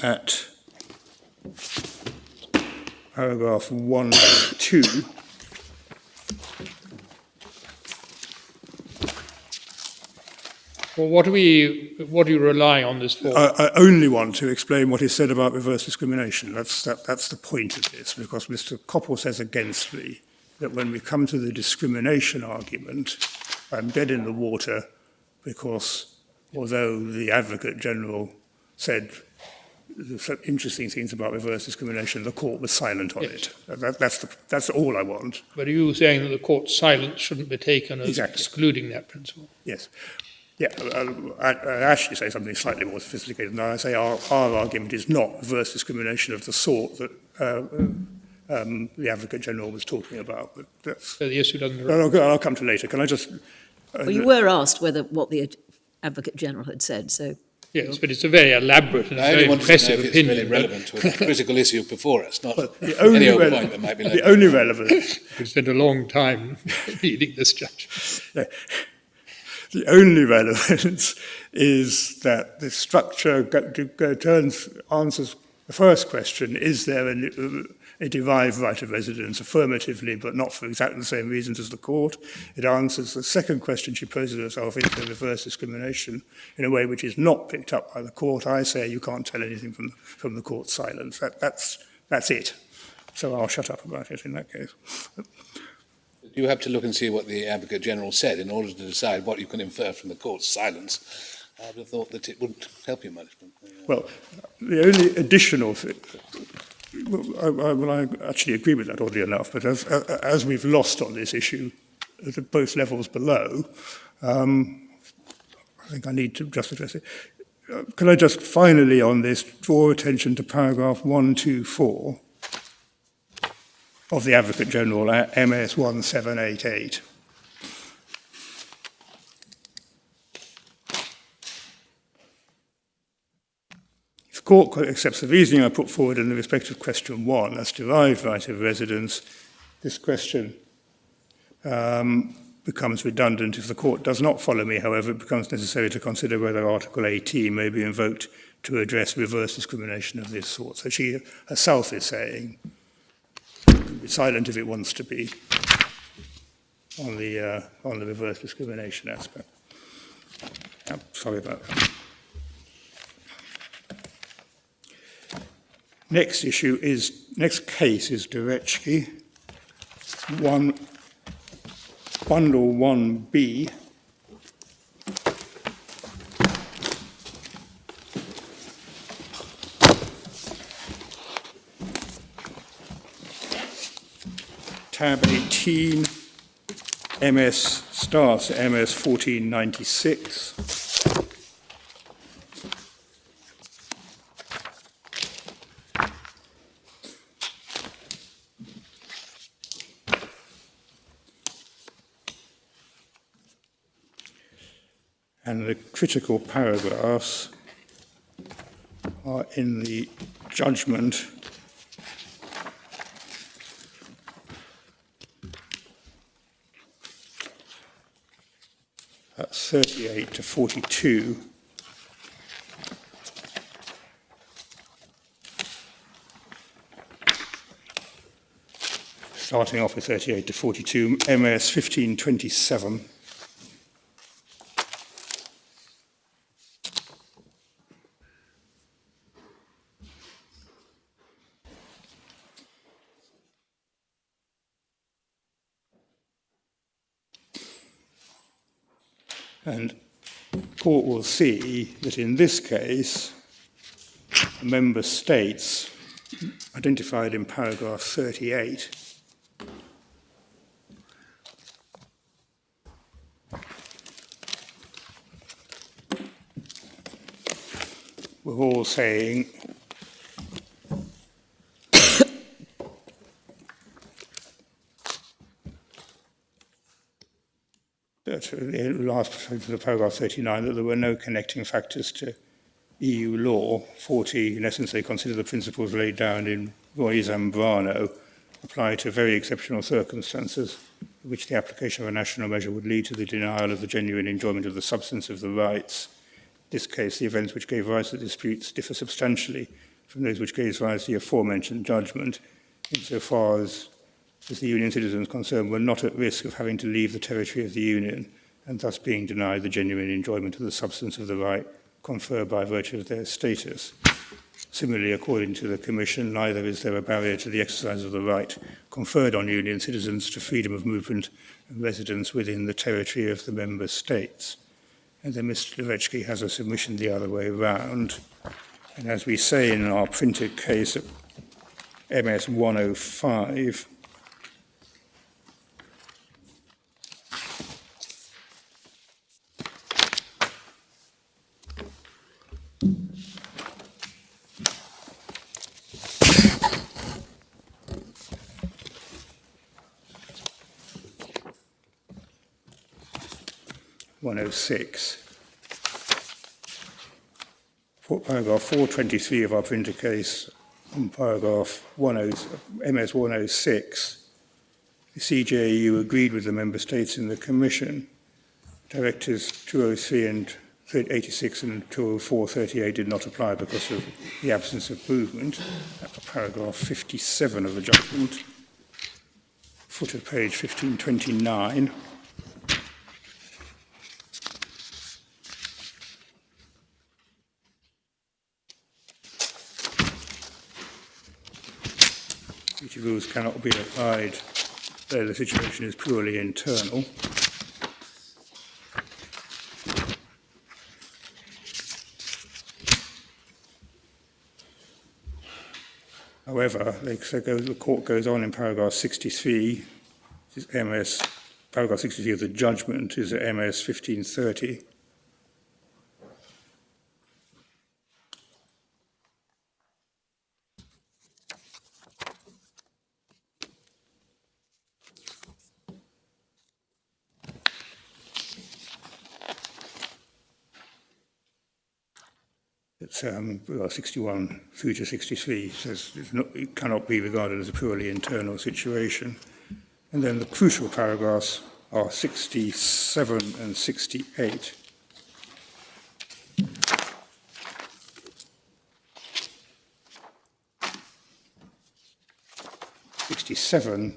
At paragraph 1 and 2, well, what do you rely on this for? I only want to explain what is said about reverse discrimination. That's the point of this, because Mr. Koppel says against me that when we come to the discrimination argument, I'm dead in the water, because although the Advocate General said some interesting things about reverse discrimination, the court was silent on it. That's all I want. But are you saying that the court's silence shouldn't be taken as Exactly. excluding that principle? Yes. Yeah, I actually say something slightly more sophisticated than that. I say our argument is not reverse discrimination of the sort that the Advocate General was talking about. But that's, So the issue doesn't... I'll come to later. Can I just... Well, you were asked what the Advocate General had said, so... Yes, but it's a very elaborate and I only very want to know impressive if it's opinion. really relevant to a critical issue before us, not the only any old point that might be the only relevance... We spent a long time reading this, Judge. The only relevance is that the structure answers the first question, is there a derived right of residence affirmatively, but not for exactly the same reasons as the court? It answers the second question she poses herself, is there reverse discrimination, in a way which is not picked up by the court. I say you can't tell anything from the court's silence. That's it. So I'll shut up about it in that case. You have to look and see what the Advocate General said in order to decide what you can infer from the court's silence I would have thought that it wouldn't help your management. Well, the only additional thing, I actually agree with that, oddly enough, but as we've lost on this issue at both levels below, I think I need to just address it. Can I just finally on this draw attention to paragraph 124 of the Advocate General MS 1788. If the Court accepts the reasoning I put forward in the respect of question 1, that's derived right of residence, this question becomes redundant. If the Court does not follow me, however, it becomes necessary to consider whether Article 18 may be invoked to address reverse discrimination of this sort. So she herself is saying, be silent if it wants to be, on the reverse discrimination aspect. Sorry about that. Next case is Duretsky, Bundle 1B. Tab 18, MS starts at MS 1496. And the critical paragraphs are in the judgment at 38 to 42. Starting off with 38 to 42, MS 1527. And the Court will see that in this case, the member states identified in paragraph 38 were all saying that in the last sentence of paragraph 39 that there were no connecting factors to EU law. 40, in essence, they consider the principles laid down in Roy Zambrano apply to very exceptional circumstances in which the application of a national measure would lead to the denial of the genuine enjoyment of the substance of the rights. In this case, the events which gave rise to the disputes differ substantially from those which gave rise to the aforementioned judgment, insofar as the Union citizens concerned were not at risk of having to leave the territory of the Union and thus being denied the genuine enjoyment of the substance of the right conferred by virtue of their status. Similarly, according to the Commission, neither is there a barrier to the exercise of the right conferred on Union citizens to freedom of movement and residence within the territory of the member states. And then Mr. Duretsky has a submission the other way round. And as we say in our printed case at MS 105, paragraph 423 of our printer case, on paragraph MS 106, the CJEU agreed with the member states in the Commission. Directives 203 and 86 and 204/38 did not apply because of the absence of movement. That's paragraph 57 of the judgment, foot of page 1529. Treaty rules cannot be applied where the situation is purely internal. However, the court goes on in paragraph 63, this is MS, paragraph 63 of the judgment is at MS 1530. It's 61 through to 63 says it cannot be regarded as a purely internal situation. And then the crucial paragraphs are 67 and 68.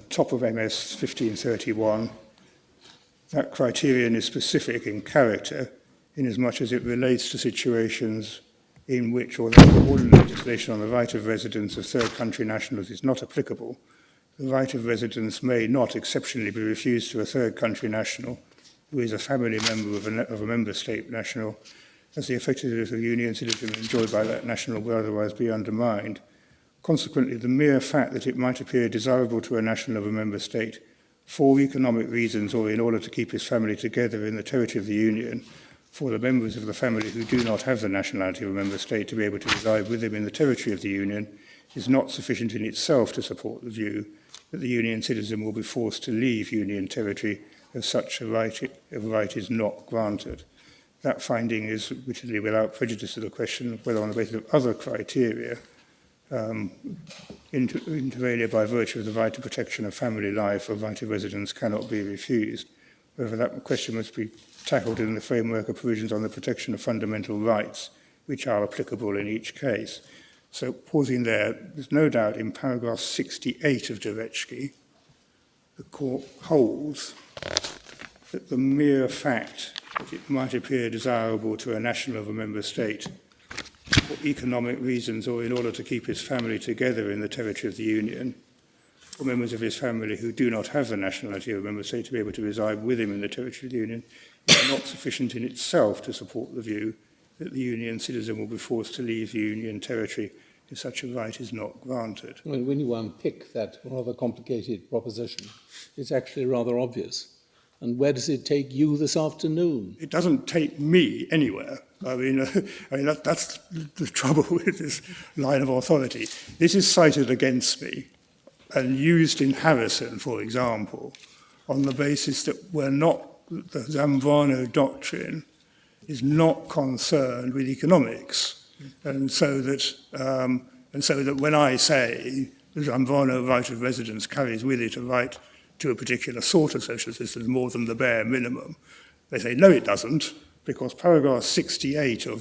Top of MS 1531, that criterion is specific in character inasmuch as it relates to situations in which, although ordinary legislation on the right of residence of third country nationals is not applicable, the right of residence may not exceptionally be refused to a third country national who is a family member of a member state national, as the effectiveness of union citizenship enjoyed by that national will otherwise be undermined. Consequently, the mere fact that it might appear desirable to a national of a member state for economic reasons or in order to keep his family together in the territory of the union, for the members of the family who do not have the nationality of a member state to be able to reside with him in the territory of the union is not sufficient in itself to support the view that the union citizen will be forced to leave union territory if such a right is not granted. That finding is admittedly without prejudice to the question of whether on the basis of other criteria, inter alia by virtue of the right to protection of family life or right of residence cannot be refused. Whether that question must be tackled in the framework of provisions on the protection of fundamental rights, which are applicable in each case. So, pausing there, there's no doubt in paragraph 68 of Derechki, the court holds that the mere fact that it might appear desirable to a national of a member state for economic reasons or in order to keep his family together in the territory of the union, or members of his family who do not have the nationality of a member state to be able to reside with him in the territory of the union, is not sufficient in itself to support the view that the union citizen will be forced to leave the union territory if such a right is not granted. Well, when you unpick that rather complicated proposition, it's actually rather obvious. And where does it take you this afternoon? It doesn't take me anywhere. I mean, that's the trouble with this line of authority. This is cited against me and used in Harrison, for example, on the basis that the Zambrano doctrine is not concerned with economics. And so that when I say the Zambrano right of residence carries with it a right to a particular sort of social systems more than the bare minimum, they say, no, it doesn't, because paragraph 68 of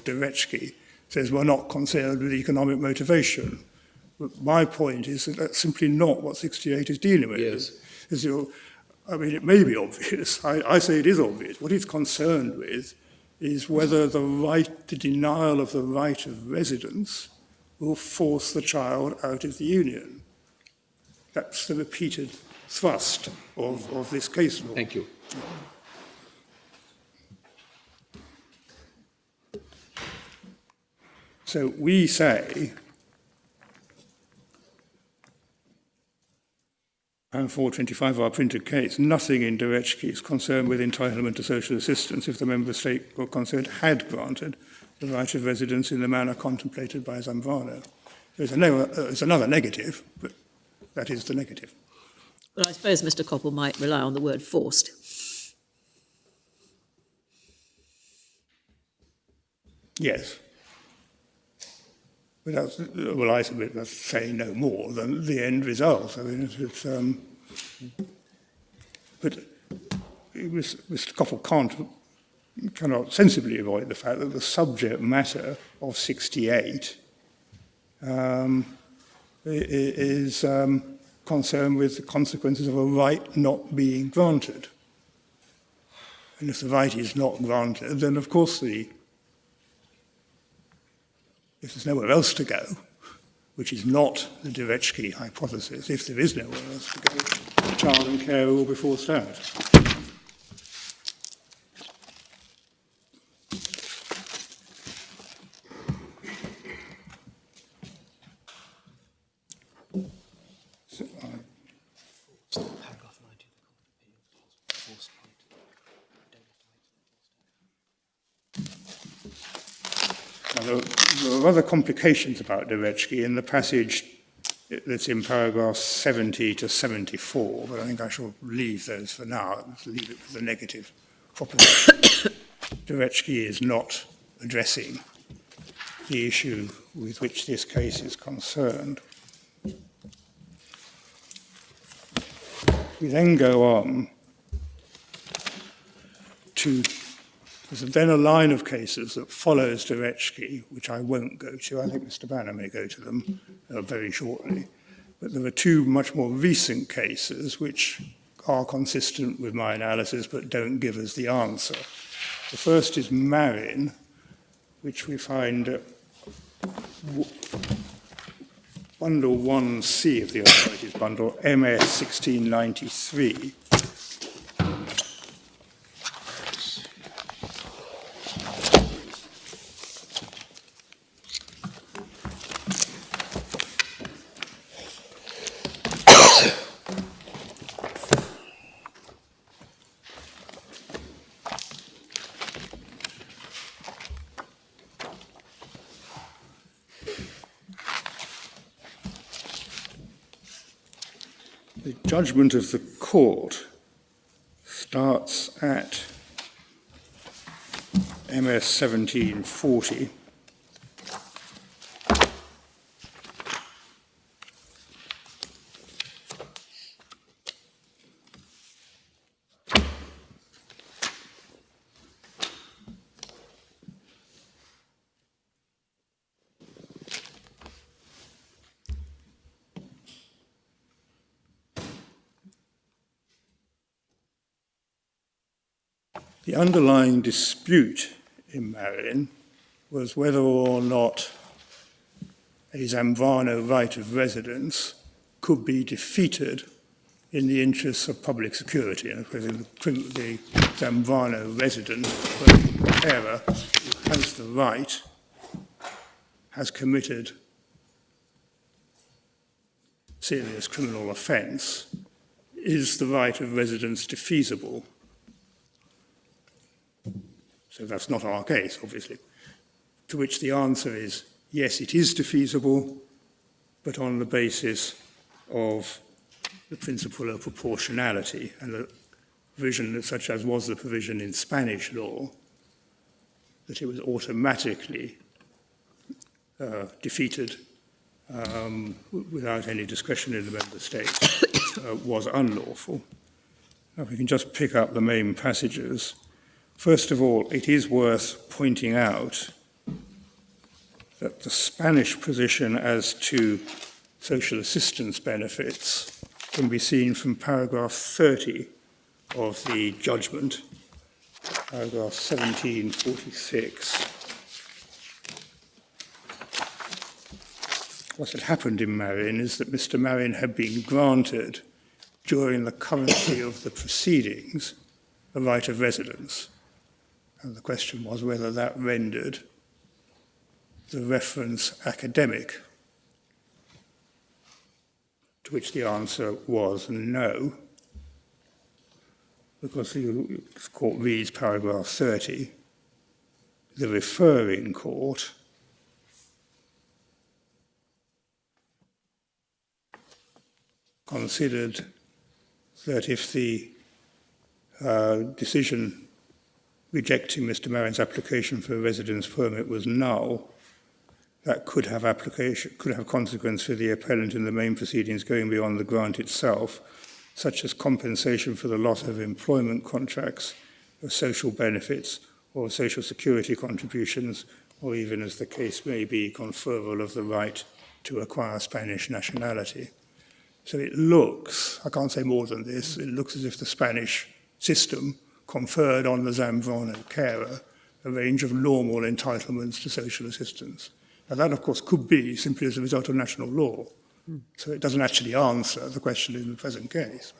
Derechki says we're not concerned with economic motivation. But my point is that that's simply not what 68 is dealing with. Yes. I mean, it may be obvious. I say it is obvious. What it's concerned with is whether the denial of the right of residence will force the child out of the union. That's the repeated thrust of this case law. Thank you. So we say, and 425 of our printed case, nothing in Derechki is concerned with entitlement to social assistance if the member state concerned had granted the right of residence in the manner contemplated by Zambrano. There's another negative, but that is the negative. Well, I suppose Mr. Coppell might rely on the word forced. Yes. But I submit that's saying no more than the end result. I mean, but Mr. Coppell cannot sensibly avoid the fact that the subject matter of 68 is concerned with the consequences of a right not being granted. And if the right is not granted, then of course if there's nowhere else to go, which is not the Derechki hypothesis, if there is nowhere else to go, the child and carer will be forced out. there are other complications about Derechki in the passage that's in paragraphs 70 to 74, but I think I shall leave those for now. Let's leave it with the negative proposition. Derechki is not addressing the issue with which this case is concerned. We then go on to, there's then a line of cases that follows Derechki, which I won't go to. I think Mr. Banner may go to them very shortly. But there are two much more recent cases which are consistent with my analysis but don't give us the answer. The first is Marin, which we find Bundle 1C of the Authorities Bundle, MS 1693. The judgment of the court starts at MS 1740. The underlying dispute in Marin was whether or not a Zambrano right of residence could be defeated in the interests of public security. And of course, the Zambrano resident, the carer who has the right, has committed serious criminal offence. Is the right of residence defeasible? So that's not our case, obviously. To which the answer is, yes, it is defeasible, but on the basis of the principle of proportionality and a provision such as was the provision in Spanish law, that it was automatically defeated without any discretion in the member states, was unlawful. Now, if we can just pick up the main passages. First of all, it is worth pointing out that the Spanish position as to social assistance benefits can be seen from paragraph 30 of the judgment, paragraph 1746. What had happened in Marin is that Mr. Marin had been granted, during the currency of the proceedings, a right of residence. And the question was whether that rendered the reference academic, to which the answer was no, because the court reads paragraph 30, the referring court considered that if the decision rejecting Mr. Marin's application for a residence permit was null, that could have consequence for the appellant in the main proceedings going beyond the grant itself, such as compensation for the loss of employment contracts, of social benefits, or social security contributions, or even, as the case may be, conferral of the right to acquire Spanish nationality. So it looks, I can't say more than this, it looks as if the Spanish system conferred on the Zambrano carer a range of normal entitlements to social assistance. Now that, of course, could be simply as a result of national law. So it doesn't actually answer the question in the present case.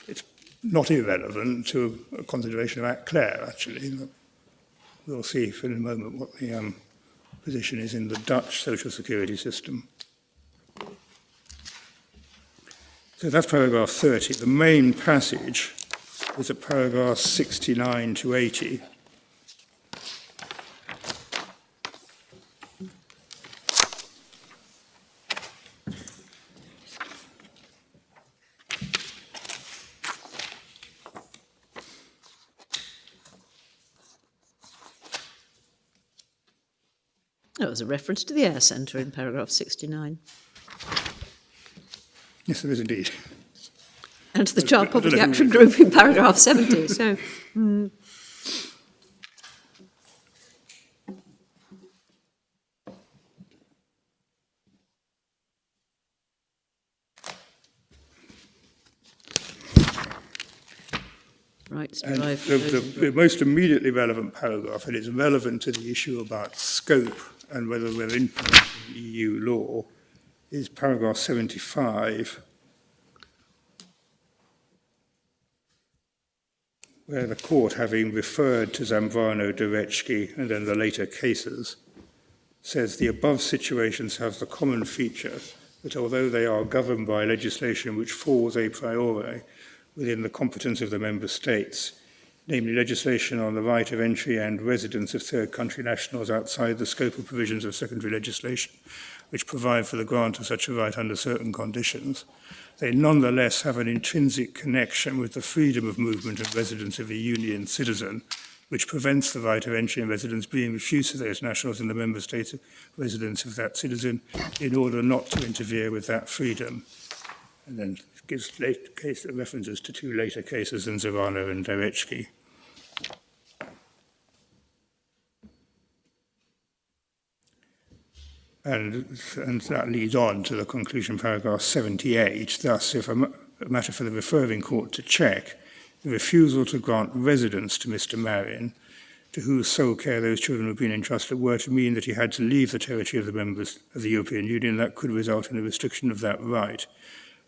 It's not irrelevant to a consideration of Act Clare, actually. We'll see in a moment what the position is in the Dutch social security system. So that's paragraph 30. The main passage is at paragraphs 69 to 80. There was a reference to the Air Centre in paragraph 69. Yes, there is indeed. And to the I Child don't know Poverty who Action it Group in paragraph 70. So, rights And derived from those the most immediately relevant paragraph, and it's relevant to the issue about scope and whether we're implementing EU law, is paragraph 75, where the court, having referred to Zambrano, Derechki, and then the later cases, says the above situations have the common feature that although they are governed by legislation which falls a priori within the competence of the member states, namely legislation on the right of entry and residence of third country nationals outside the scope of provisions of secondary legislation, which provide for the grant of such a right under certain conditions, they nonetheless have an intrinsic connection with the freedom of movement and residence of a union citizen, which prevents the right of entry and residence being refused to those nationals in the member state of residence of that citizen in order not to interfere with that freedom. And then gives references to two later cases in Zambrano and Derechki. And that leads on to the conclusion, paragraph 78. Thus, if a matter for the referring court to check, the refusal to grant residence to Mr. Marin, to whose sole care those children have been entrusted, were to mean that he had to leave the territory of the members of the European Union, that could result in a restriction of that right,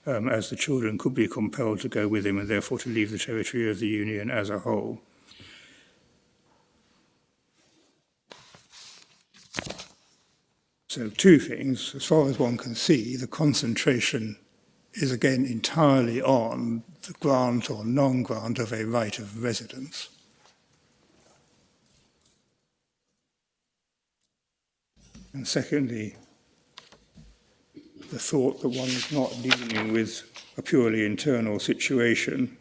as the children could be compelled to go with him and therefore to leave the territory of the Union as a whole. So two things. As far as one can see, the concentration is again entirely on the grant or non-grant of a right of residence. And secondly, the thought that one is not dealing with a purely internal situation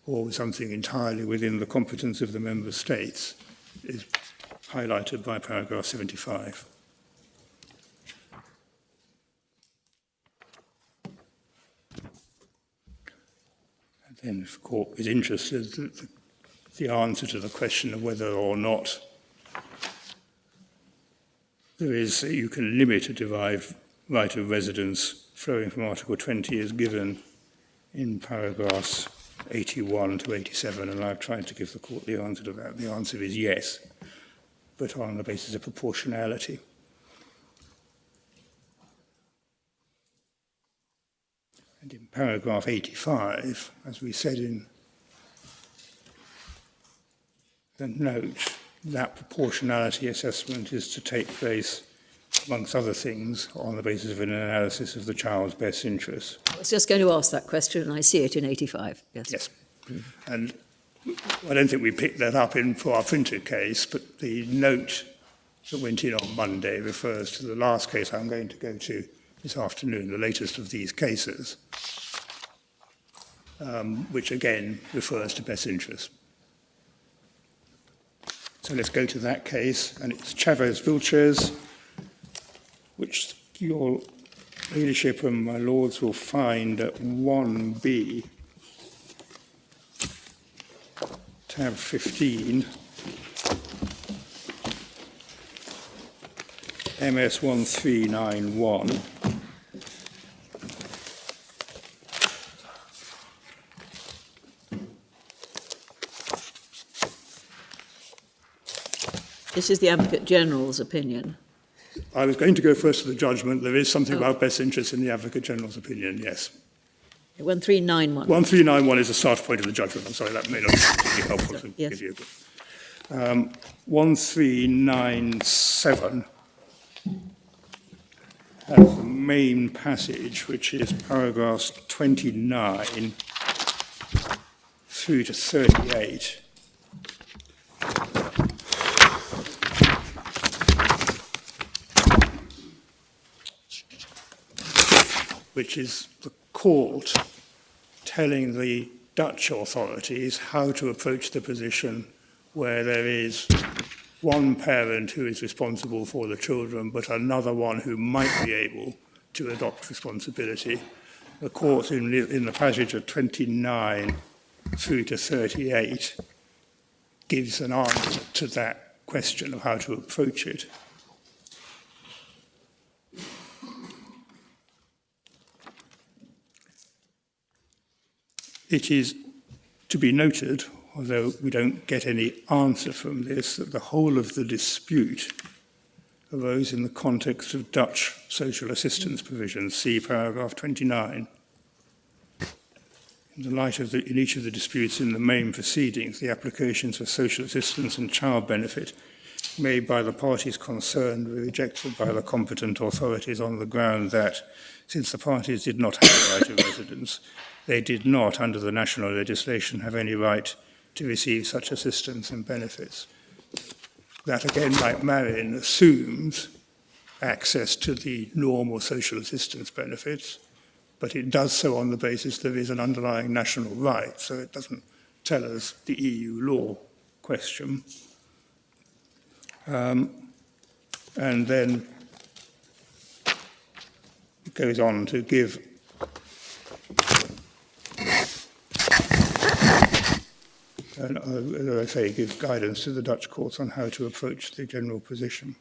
or with something entirely within the competence of the member states is highlighted by paragraph 75. And then if the court is interested, the answer to the question of whether or not you can limit a derived right of residence flowing from Article 20 is given in paragraphs 81 to 87, and I've tried to give the court the answer to that. The answer is yes, but on the basis of proportionality. And in paragraph 85, as we said in the note, that proportionality assessment is to take place, amongst other things, on the basis of an analysis of the child's best interests. I was just going to ask that question, and I see it in 85. Yes. Yes. And I don't think we picked that up for our printed case, but the note that went in on Monday refers to the last case I'm going to go to this afternoon, the latest of these cases, which again refers to best interests. So let's go to that case, and it's Chavez-Vilches, which your leadership and my lords will find at 1B, tab 15, MS 1391. This is the Advocate General's opinion. I was going to go first to the judgment. There is something about best interest in the Advocate General's opinion, yes. 1391. 1391 is the start point of the judgment. I'm sorry, that may not be helpful to yes. give you. 1397 has the main passage, which is paragraphs 29 through to 38. Which is the court telling the Dutch authorities how to approach the position where there is one parent who is responsible for the children, but another one who might be able to adopt responsibility. The court in the passage of 29 through to 38 gives an answer to that question of how to approach it. It is to be noted, although we don't get any answer from this, that the whole of the dispute arose in the context of Dutch social assistance provisions, see paragraph 29. In the light of in each of the disputes in the main proceedings, the applications for social assistance and child benefit made by the parties concerned were rejected by the competent authorities on the ground that, since the parties did not have a right of residence, they did not, under the national legislation, have any right to receive such assistance and benefits. That, again, like Marion, assumes access to the normal social assistance benefits, but it does so on the basis there is an underlying national right, so it doesn't tell us the EU law question. And then it goes on to give as I say, give guidance to the Dutch courts on how to approach the general position.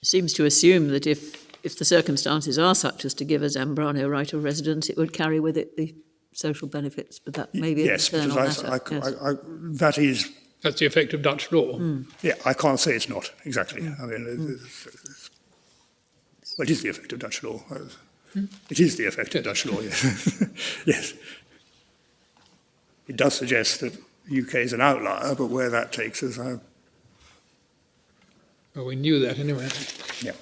Seems to assume that if the circumstances are such as to give a Zambrano right of residence, it would carry with it the social benefits, but that may be an internal matter. That is... That's the effect of Dutch law. Yeah, I can't say it's not, exactly. I mean, it is the effect of Dutch law. It is the effect of Dutch law, yes. Yes. It does suggest that the UK is an outlier, but where that takes us, Well, we knew that anyway. yeah.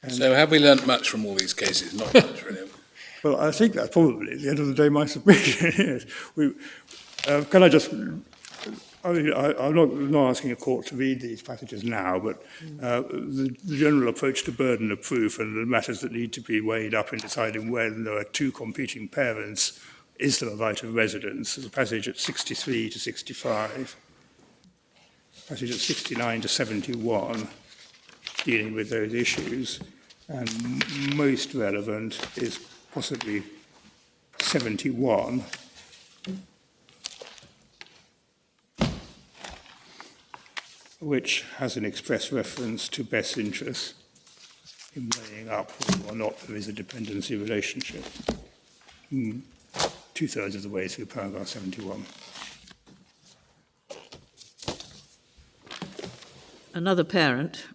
So have we learnt much from all these cases? Not much, really. Well, I think that's probably, at the end of the day, my submission. Yes. Can I just... I'm not asking a court to read these passages now, but the general approach to burden of proof and the matters that need to be weighed up in deciding when there are two competing parents, is there a right of residence? There's a passage at 63 to 65, passage at 69 to 71, dealing with those issues, and most relevant is possibly 71, which has an express reference to best interests in weighing up whether or not there is a dependency relationship. Two-thirds of the way through paragraph 71. Another parent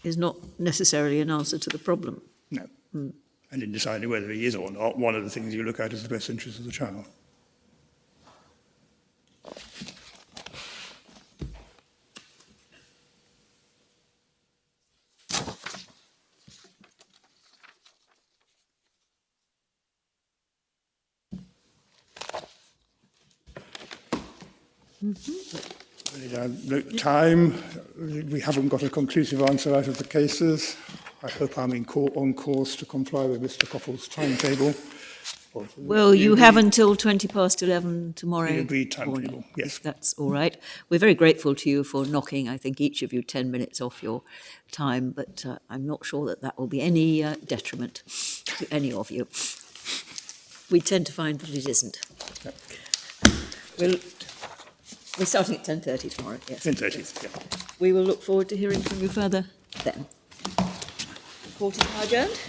is not necessarily an answer to the problem. No. And in deciding whether he is or not, one of the things you look at is the best interest of the child. Time, we haven't got a conclusive answer out of the cases. I hope I'm on course to comply with Mr. Coppell's timetable. Well, you have until 11:20 tomorrow. The agreed morning, timetable, yes. if that's all right. We're very grateful to you for knocking, I think, each of you 10 minutes off your time, but I'm not sure that will be any detriment to any of you. We tend to find that it isn't. We're starting at 10:30 tomorrow, yes. 10:30, yeah. We will look forward to hearing from you further then. Court is now adjourned.